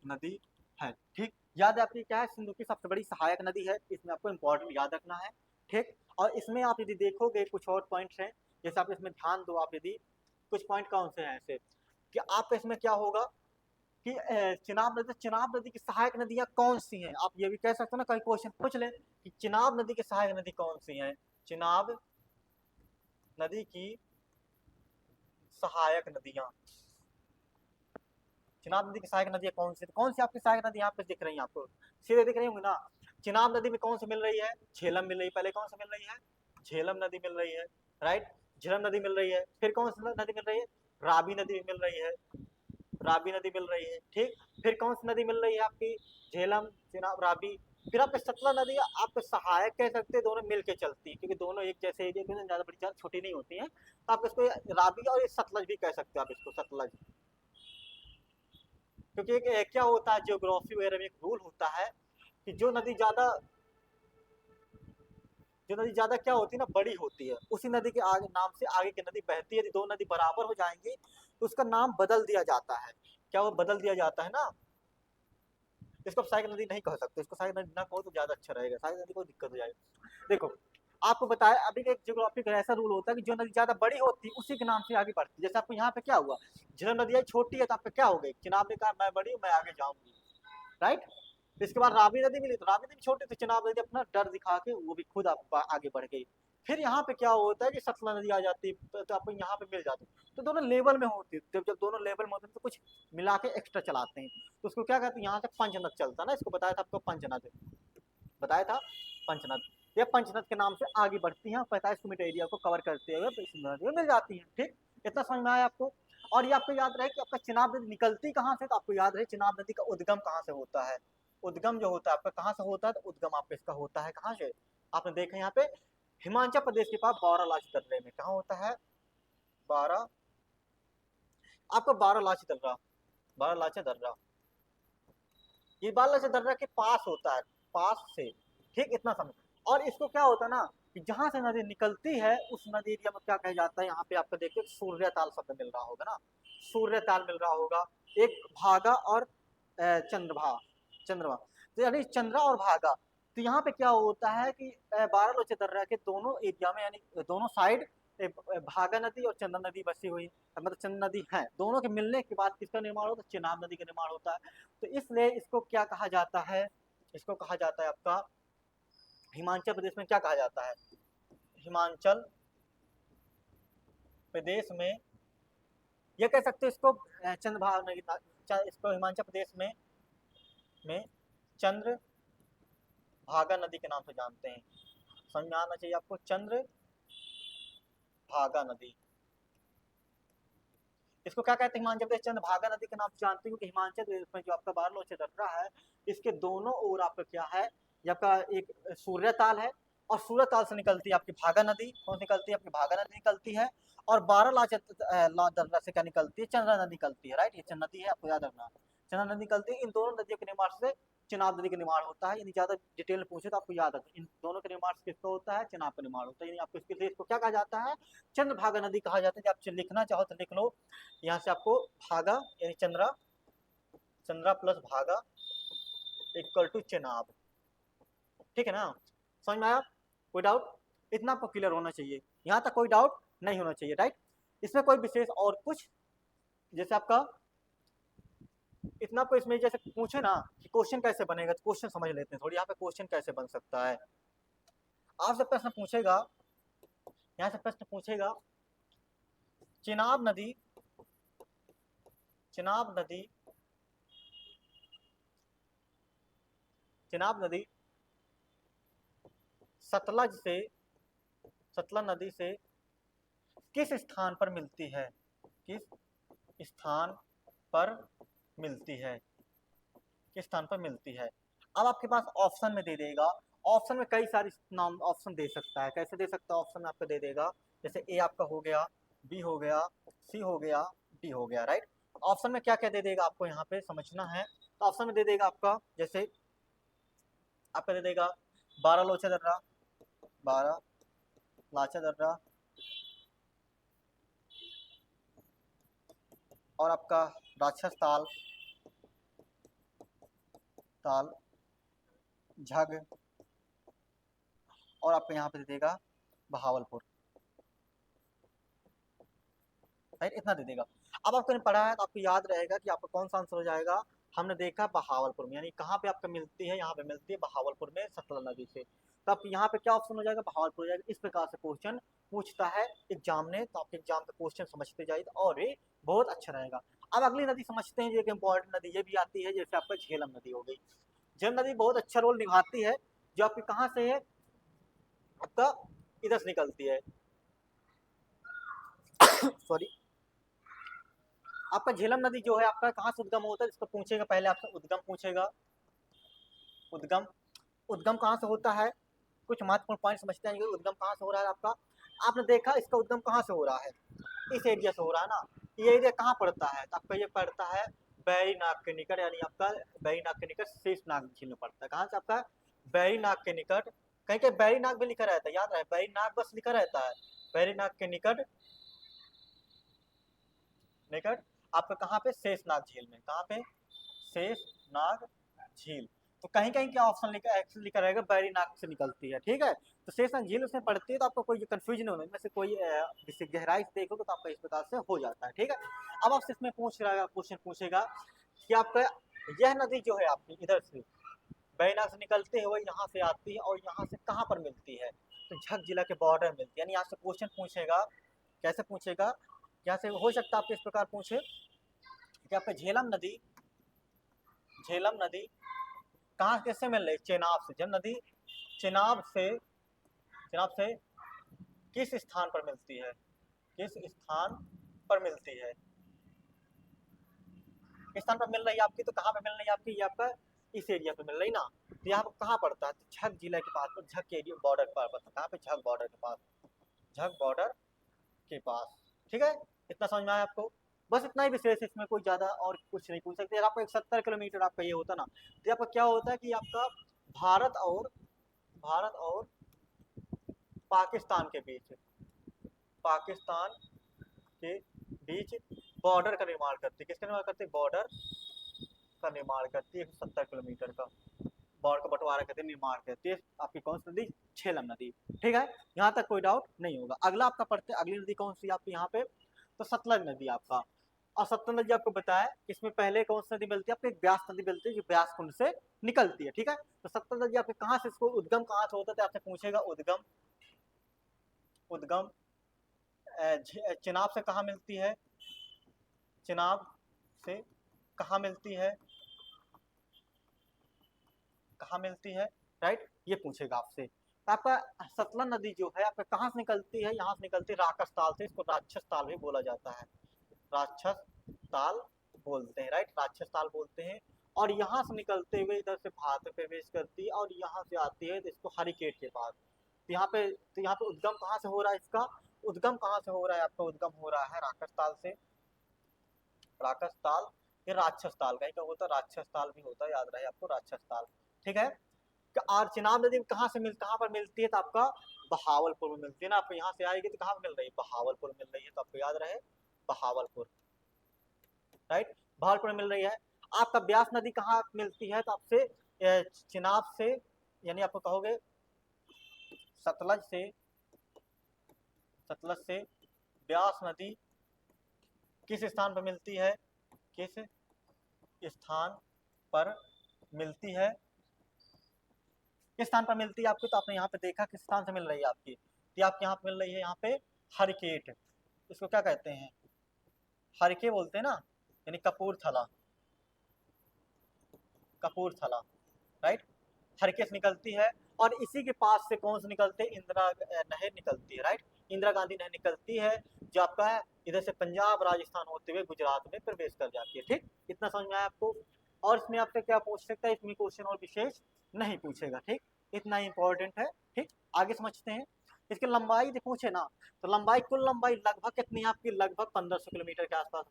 नदी है। ठीक, याद है आपकी क्या है, सिंधु की सबसे बड़ी सहायक नदी है, इसमें आपको इंपॉर्टेंट याद रखना है। ठीक, और इसमें आप यदि देखोगे कुछ और पॉइंट्स हैं, जैसे आप इसमें ध्यान दो, आप यदि कुछ पॉइंट कौन से हैं ऐसे कि आप इसमें क्या होगा कि चिनाब नदी की सहायक नदियां कौन सी हैं। आप ये भी कह सकते हो ना, कहीं क्वेश्चन पूछ ले कि चिनाब नदी की सहायक नदी कौन सी है। चिनाब नदी की सहायक नदियां, चिनाब नदी की सहायक नदियां कौन सी आपकी सहायक नदी यहाँ पे दिख रही है, आपको सीधे दिख रही होंगी ना। चिनाब नदी में कौन सी मिल रही है, झेलम मिल रही है। पहले कौन सी मिल रही है, झेलम नदी मिल रही है, राइट, झेलम नदी मिल रही है। फिर कौन सी नदी मिल रही है, रावी नदी मिल रही है, रावी नदी मिल रही है। ठीक, फिर कौन सी नदी मिल रही है आपकी, झेलम, चिनाब, रावी। फिर आपके सतलज नदी आप सहायक कह सकते हैं, दोनों मिलके चलती है, क्योंकि दोनों एक जैसे एरिया में ज्यादा बड़ी ज्यादा छोटी नहीं होती है, तो आप इसको रावी और सतलज भी कह सकते हो आप इसको, सतलज। क्योंकि एक क्या होता है, जियोग्राफी वगैरह में एक रूल होता है कि जो नदी ज्यादा क्या होती है ना, बड़ी होती है, उसी नदी के आगे नाम से आगे की नदी बहती है। यदि दो नदी बराबर हो जाएंगी तो उसका नाम बदल दिया जाता है। क्या वो बदल दिया जाता है ना, इसको सहायक नदी नहीं कह सकते, इसको सहायक नदी ना कहो तो ज्यादा अच्छा रहेगा, सहायक नदी को दिक्कत हो जाएगी। देखो, आपको बताया अभी एक जियोग्राफी का ऐसा रूल होता है कि जो नदी ज्यादा बड़ी होती है उसी के नाम से आगे बढ़ती है। जैसे आपको यहाँ पे क्या हुआ, झेलम नदी छोटी है तो आपका क्या हो गई, चिनाब ने कहा मैं बड़ी हूँ, मैं आगे जाऊंगी, राइट। इसके बाद रावी नदी मिली, तो रावी नदी छोटी, तो चिनाब नदी अपना डर दिखा के वो भी खुद आगे बढ़ गई। फिर यहाँ पे क्या होता है कि सतलज नदी आ जाती है, तो आपको यहाँ पे मिल जाती है, तो दोनों लेवल में होती है। जब जब दोनों लेवल में होते हैं तो कुछ मिला के एक्स्ट्रा चलाते हैं, तो उसको क्या कहते हैं, यहाँ से पंचनद चलता है ना, इसको बताया था आपको, पंचनद बताया था, पंचनद। ये पंचनद के नाम से आगे बढ़ती हैं, 45 किलोमीटर एरिया को कवर करते हुए इस नदी में मिल जाती हैं। ठीक, इतना समझ में आया आपको। और ये आपको याद रहे कि आपका चिनाब नदी निकलती कहाँ से, तो आपको याद रहे चिनाब नदी का उद्गम कहाँ से होता है। उद्गम जो होता है आपका कहाँ से होता है, तो उद्गम आपका इसका होता है कहाँ से, आपने देखा यहाँ पे हिमाचल प्रदेश के पास बारालाची दर्रे में। कहाँ होता है, बारह, आपका बारालाची दर्रा, बारालाची दर्रा, ये बारालाची दर्रा के पास होता है, पास से। ठीक, इतना समझ। और इसको क्या होता है ना कि जहां से नदी निकलती है उस नदी एरिया में क्या कहा जाता है, यहाँ पे आपको देखिए सूर्यताल शब्द मिल रहा होगा ना, सूर्यताल मिल रहा होगा। एक भागा और चंद्रभा, चंद्रमा, तो यानी चंद्रा और भागा। तो यहाँ पे क्या होता है कि बारालोची दर्रा के दोनों एरिया में, यानी दोनों साइड भागा नदी और चंद्र नदी बसी हुई, मतलब चंद्र नदी है, दोनों के मिलने के बाद किसका निर्माण होता है, चिनाब नदी का निर्माण होता है। तो इसलिए इसको क्या कहा जाता है, इसको कहा जाता है आपका हिमाचल प्रदेश में क्या कहा जाता है, हिमाचल प्रदेश में ये कह सकते हो इसको चंद्रभागा नदी, इसको हिमाचल प्रदेश में चंद्र भागा नदी के नाम से जानते हैं। समझ में आना चाहिए आपको, चंद्र भागा नदी, इसको क्या कहते हैं, हिमाचल प्रदेश चंद्र भागा नदी के नाम से जानते हैं, क्योंकि हिमाचल प्रदेश में जो आपका बारलोची दर्रा है, इसके दोनों ओर आपका क्या है, आपका एक सूर्यताल है, और सूर्यताल से निकलती है आपकी भागा नदी, कौन निकलती है, आपकी भागा नदी निकलती है। और बारालाची दर्रा से क्या निकलती है, चंद्रा नदी निकलती है, राइट, ये चंद्र नदी है, आपको याद रखना, चंद्रा नदी निकलती है। इन दोनों नदियों के निर्माण से चिनाब नदी का निर्माण होता है। यानी ज्यादा डिटेल में पूछे तो आपको याद रखना, इन दोनों के निर्माण से किसका होता है, चिनाब का निर्माण होता है। यानी आपको इसके लिए इसको क्या कहा जाता है, चंद्रभागा नदी कहा जाता है। जब आप लिखना चाहो तो लिख लो, यहाँ से आपको भागा यानी चंद्रा, चंद्रा प्लस भागा इक्वल टू चिनाब, ठीक है ना, समझ में आया? कोई डाउट? इतना आपको क्लियर होना चाहिए, यहाँ तक कोई डाउट नहीं होना चाहिए, राइट। इसमें कोई विशेष और कुछ जैसे आपका इतना आपको इसमें जैसे पूछे ना कि क्वेश्चन कैसे बनेगा, तो क्वेश्चन समझ लेते हैं थोड़ी, यहाँ पे क्वेश्चन कैसे बन सकता है। आपसे प्रश्न पूछेगा, यहाँ से प्रश्न पूछेगा, चिनाब नदी, चिनाब नदी, चिनाब नदी सतलज से, सतलज नदी से किस स्थान पर मिलती है, किस स्थान पर मिलती है, किस स्थान पर मिलती है। अब आपके पास ऑप्शन में दे देगा, ऑप्शन में कई सारे नाम ऑप्शन दे सकता है, कैसे दे सकता है ऑप्शन में आपको दे देगा, जैसे ए आपका हो गया, बी हो गया, सी हो गया, डी हो गया, राइट। ऑप्शन में क्या क्या दे देगा आपको यहाँ पे समझना है। तो ऑप्शन में दे देगा आपका, जैसे आपका दे देगा 12 लोचा दर्रा, 12 लाचा दर्रा, और आपका राक्षस ताल, ताल झग, और आपको यहाँ पे दे देगा बहावलपुर, राइट, इतना दे देगा। अब आपको पढ़ा है तो आपको याद रहेगा कि आपका कौन सा आंसर हो जाएगा। हमने देखा बहावलपुर में, यानी कहाँ पे आपका मिलती है, यहाँ पे मिलती है बहावलपुर में सतलज नदी से। तो आप यहाँ पे क्या ऑप्शन हो जाएगा, बहावलपुर हो जाएगा। इस प्रकार से क्वेश्चन पूछता है एग्जाम ने, तो आपके एग्जाम का क्वेश्चन समझते जाइए और ये बहुत अच्छा रहेगा। अब अगली नदी समझते हैं, जो एक इम्पोर्टेंट नदी ये भी आती है, जैसे आपका झेलम नदी हो गई। झेलम नदी बहुत अच्छा रोल निभाती है, जो आपकी कहाँ से है, आपका इधर से निकलती है सॉरी। आपका झेलम नदी जो है आपका कहाँ से उद्गम होता है, इसको पूछेगा पहले आपसे, उद्गम पूछेगा, उद्गम, उद्गम कहाँ से होता है, कुछ महत्वपूर्ण पॉइंट समझते हैं, उद्गम कहाँ से हो रहा है आपका। आपने देखा इसका उद्गम कहाँ से हो रहा है, इस एरिया से हो रहा है ना। ये एरिया कहाँ पड़ता है, तो आपका ये पड़ता है बैरीनाग के निकट, यानी आपका बैरीनाग के निकट शेषनाग झील में पड़ता है। कहाँ से आपका बैरीनाग के निकट, कहीं कहीं बैरीनाग भी लिखा रहता है, याद रहे बैरीनाग बस लिखा रहता है, बैरीनाग के निकट, निकट आपका कहाँ पे शेषनाग झील में, कहाँ पे शेषनाग झील। तो कहीं कहीं क्या ऑप्शन लिखा रहेगा बैरीनाग से निकलती है, ठीक है। तो शेषनाग झील उसमें पड़ती है, तो आपको कोई कंफ्यूजन होना, इनमें से कोई गहराई से देखोगे तो आपका इस प्रकार से हो जाता है, ठीक है। अब आपसे इसमें पूछ रहा है, क्वेश्चन पूछेगा कि आपका यह नदी जो है आपकी इधर से बैरीनाग से निकलते हुए यहाँ से आती है और यहाँ से कहाँ पर मिलती है, तो झग जिला के बॉर्डर मिलती है। यानी यहाँ से क्वेश्चन पूछेगा, कैसे पूछेगा, यहाँ से हो सकता है आपको इस प्रकार पूछे कि आपका झेलम नदी, झेलम नदी कहाँ कैसे मिल रही, चेनाब से, झेलम नदी चेनाब से, चेनाब से किस स्थान पर मिलती है, किस स्थान पर मिलती है, किस स्थान पर मिल रही है आपकी, तो कहाँ पे मिल रही है आपकी, ये आपका इस एरिया पे मिल रही ना। तो यहाँ पर कहाँ पड़ता है, तो झग जिला के पास, तो झग के एरिया बॉर्डर पर पड़ता है, कहाँ पे, झग बॉर्डर के पास, झग बॉर्डर के पास, ठीक है। इतना समझ में आया आपको, बस इतना ही विशेष, इसमें कोई ज्यादा और कुछ नहीं पूछ सकते। अगर आपको 70 किलोमीटर आपका ये होता ना, तो आपका क्या होता है कि आपका भारत और, भारत और पाकिस्तान के बीच, पाकिस्तान के बीच बॉर्डर का निर्माण करती है, किसका निर्माण करती है, बॉर्डर का निर्माण करती है, 170 किलोमीटर का बॉर्डर का बंटवारा करती है, निर्माण करती है आपकी कौन सी नदी, झेलम नदी, ठीक है। यहाँ तक कोई डाउट नहीं होगा। अगला आपका पढ़ते, अगली नदी कौन सी आपकी यहाँ पे, तो सतलज नदी आपका। और सतलज नदी आपको बताया कि इसमें पहले कौन सी नदी मिलती है, आपको एक ब्यास नदी मिलती है जो ब्यास कुंड से निकलती है, ठीक है। तो सतलज नदी आपके कहाँ से, इसको उद्गम कहाँ से होता है, आपसे पूछेगा उद्गम, उद्गम चिनाब से कहाँ मिलती है, चिनाब से कहाँ मिलती है, कहाँ मिलती है, राइट, ये पूछेगा आपसे। आपका सतलज नदी जो है आपका कहाँ से निकलती है, यहाँ से निकलती है राक्षस ताल से, इसको राक्षस ताल भी बोला जाता है, राक्षस ताल बोलते हैं, राइट, राक्षस ताल बोलते हैं। और यहाँ से निकलते हुए इधर से भारत में प्रवेश करती है और यहाँ से आती है तो इसको हरिकेट के पास। तो यहाँ पे उद्गम कहाँ से हो रहा है इसका, उद्गम कहाँ से हो रहा है आपका, उद्गम हो रहा है राक्षस ताल से, राक्षस ताल, ये राक्षस ताल कहीं का होता है, राक्षस ताल भी होता है, याद रहे आपको, राक्षस ताल, ठीक है। और चिनाब नदी कहाँ से कहाँ पर मिलती है, तो आपका बहावलपुर में मिलती है ना। आपको यहाँ से आएगी तो कहाँ मिल रही है, बहावलपुर मिल रही है, तो आपको याद रहे बहावलपुर, राइट, बहावलपुर में मिल रही है। आपका ब्यास नदी कहाँ मिलती है, तो आपसे चिनाब से, यानी आपको कहोगे सतलज से ब्यास नदी किस स्थान पर मिलती है, किस स्थान पर मिलती है, किस स्थान पर मिलती है आपकी, तो आपने यहाँ पे देखा किस स्थान से मिल रही है आपकी, तो आपके यहाँ पे मिल रही है यहाँ पे हरकेट, इसको क्या कहते हैं, हरके बोलते हैं ना, यानी कपूरथला, कपूरथला, राइट, हरके से निकलती है। और इसी के पास से कौन से निकलते हैं, इंदिरा नहर निकलती है, राइट, इंदिरा गांधी नहर निकलती है, जो आपका है इधर से पंजाब राजस्थान होते हुए गुजरात में प्रवेश कर जाती है। ठीक, इतना समझ में आया आपको। और इसमें आपसे क्या पूछ सकता है, इसमें क्वेश्चन और विशेष नहीं पूछेगा। ठीक, इतना इंपॉर्टेंट है। ठीक, आगे समझते हैं। इसकी लंबाई यदि पूछे ना, तो लंबाई, कुल लंबाई लगभग कितनी है आपकी, लगभग 1500 किलोमीटर के आसपास,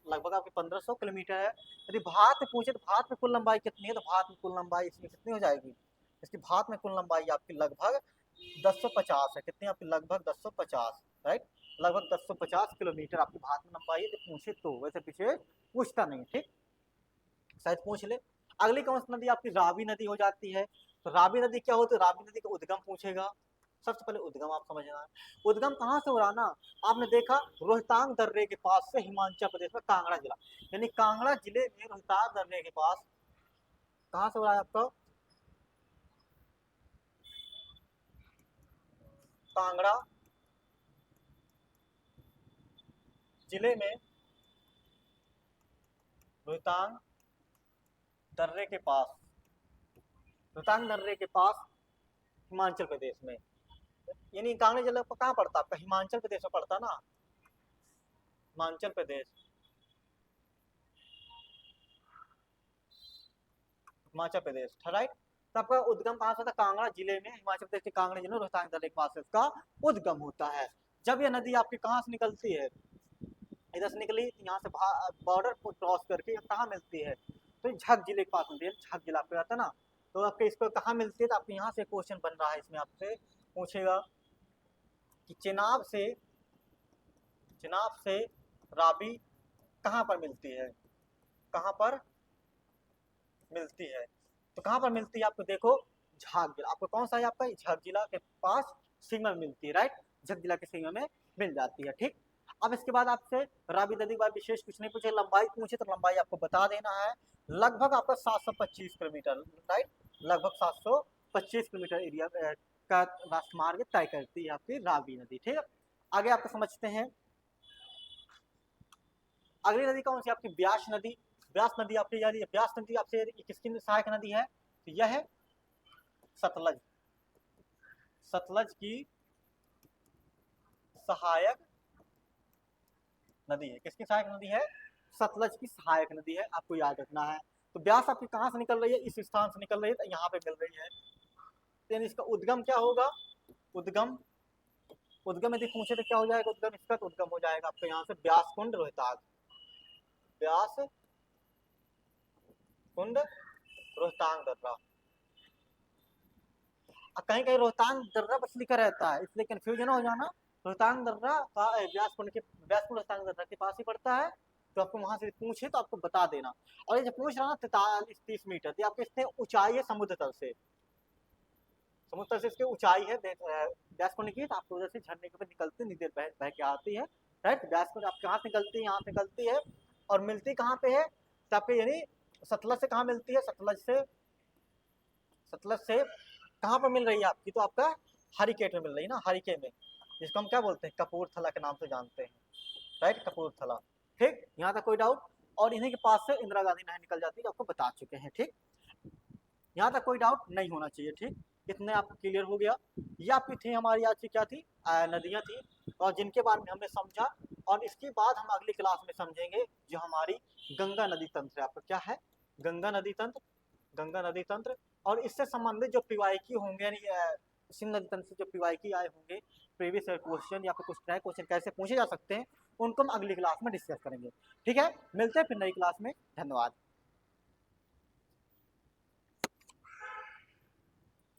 लगभग आपकी 1500 किलोमीटर है। यदि भारत में पूछे तो भारत में कुल लंबाई कितनी है, तो भारत में कुल लंबाई इसमें कितनी हो जाएगी, इसकी भारत में कुल लंबाई आपकी लगभग 1050 है। कितनी आपकी, लगभग 1050, राइट, लगभग 1050 किलोमीटर आपकी भारत में लंबाई है। पूछे तो वैसे पीछे पूछता नहीं। ठीक, शायद पूछ ले। अगली कौन सी नदी आपकी, रावी नदी हो जाती है। तो रावी नदी क्या होती है, रावी नदी का उद्गम पूछेगा। सबसे पहले उद्गम आप समझना है, उद्गम कहाँ से हो रहा ना, आपने देखा रोहतांग दर्रे के पास से हिमाचल प्रदेश में कांगड़ा जिला, यानी कांगड़ा जिले में रोहतांग दर्रे के पास कहाँ से हो रहा है आपका, कांगड़ा जिले में रोहतांग दर्रे के पास, रोहतांग दर्रे के पास हिमाचल प्रदेश में, यानी कांगड़ा जिला कहाँ पड़ता है आपका, हिमाचल प्रदेश में पड़ता ना, हिमाचल प्रदेश, हिमाचल प्रदेश, राइट। तो आपका उद्गम कहाँ से था, कांगड़ा जिले में, हिमाचल प्रदेश के कांगड़ा जिले में रोहतांग दर्रे के पास से इसका उद्गम होता है। जब यह नदी आपकी कहाँ से निकलती है, इधर से निकली, यहाँ से बॉर्डर को क्रॉस करके कहाँ मिलती है, तो झग जिले के पास मिलती है, झग जिला आपको आता है ना। तो आपके इस पर कहाँ मिलती है, तो आपके यहाँ से क्वेश्चन बन रहा है, इसमें आपसे पूछेगा कि चिनाब से रावी कहाँ पर मिलती है, कहाँ पर मिलती है, तो कहाँ पर मिलती है आपको, देखो झाग जिला, आपको कौन सा है आपका, झाग जिला के पास सीमा में मिलती है, राइट, झग जिला के सीमा में मिल जाती है। ठीक, अब इसके बाद आपसे रावी नदी के बाद विशेष कुछ नहीं पूछे, लंबाई पूछे तो लंबाई आपको बता देना है, लगभग आपका 725 किलोमीटर, राइट, लगभग 725 किलोमीटर एरिया का राजमार्ग तय करती है आपकी रावी नदी। ठीक है, आगे आपको समझते हैं। अगली नदी कौन सी आपकी, ब्यास नदी। ब्यास नदी आपकी यानी ब्यास नदी आपसे किसकी सहायक नदी है, तो यह है सतलज, सतलज की सहायक नदी है। किसकी सहायक नदी है, सतलज की सहायक नदी है, आपको याद रखना है। तो ब्यास आपकी कहाँ से निकल रही है, इस स्थान से निकल रही है, तो यहाँ पे मिल रही है। तो इसका उद्गम क्या होगा, उद्गम, उद्गम यदि पूछे तो क्या हो जाएगा उद्गम इसका, तो उद्गम हो जाएगा आपको यहाँ से ब्यास कुंड रोहतांग, ब्यास कुंड रोहतांग दर्रा। कहीं कहीं रोहतांग दर्रा बस लिखा रहता है, इसलिए कंफ्यूजन हो जाना। रोहतांग दर्रा का ब्यास कुंड के, ब्यास कुंड रोहतांग दर्रा के पास ही पड़ता है। तो आपको वहां से पूछे तो आपको बता देना। और ये जो पूछ रहा ना 43-30 मीटर, तो आपके इससे ऊंचाई है समुद्र तल से, समुद्र तल से इसकी ऊंचाई है ब्यास कुंड की। तो आपको उधर से झरने के ऊपर निकलते नीचे बह के आती है, राइट। ब्यास कुंड आप कहाँ से निकलती है, यहाँ से निकलती है, और मिलती कहाँ पे है, तो आपके यानी सतलज से कहाँ मिलती है, सतलज से कहाँ पर मिल रही है आपकी, तो आपका हरिकेट में मिल रही है ना, हरिके में, जिसको हम क्या बोलते हैं, कपूरथला के नाम से जानते हैं, राइट, कपूरथला। ठीक, यहाँ तक कोई डाउट। और इन्हीं के पास से इंदिरा गांधी नहर निकल जाती है, आपको बता चुके हैं। ठीक, यहाँ तक कोई डाउट नहीं होना चाहिए। ठीक, इतने आपको क्लियर हो गया। ये आपकी थी, हमारी आज की क्या थी, नदियाँ थी, और जिनके बारे में हमने समझा। और इसके बाद हम अगली क्लास में समझेंगे जो हमारी गंगा नदी तंत्र है। आपका क्या है, गंगा नदी तंत्र, गंगा नदी तंत्र। और इससे संबंधित जो पीवाईक्यू होंगे, यानी सिंध नदी तंत्र से जो पीवाईक्यू आए होंगे, प्रीवियस क्वेश्चन या फिर कुछ नए क्वेश्चन कैसे पूछे जा सकते हैं, उनको हम अगली क्लास में डिस्कस करेंगे। ठीक है, मिलते हैं फिर नई क्लास में। धन्यवाद।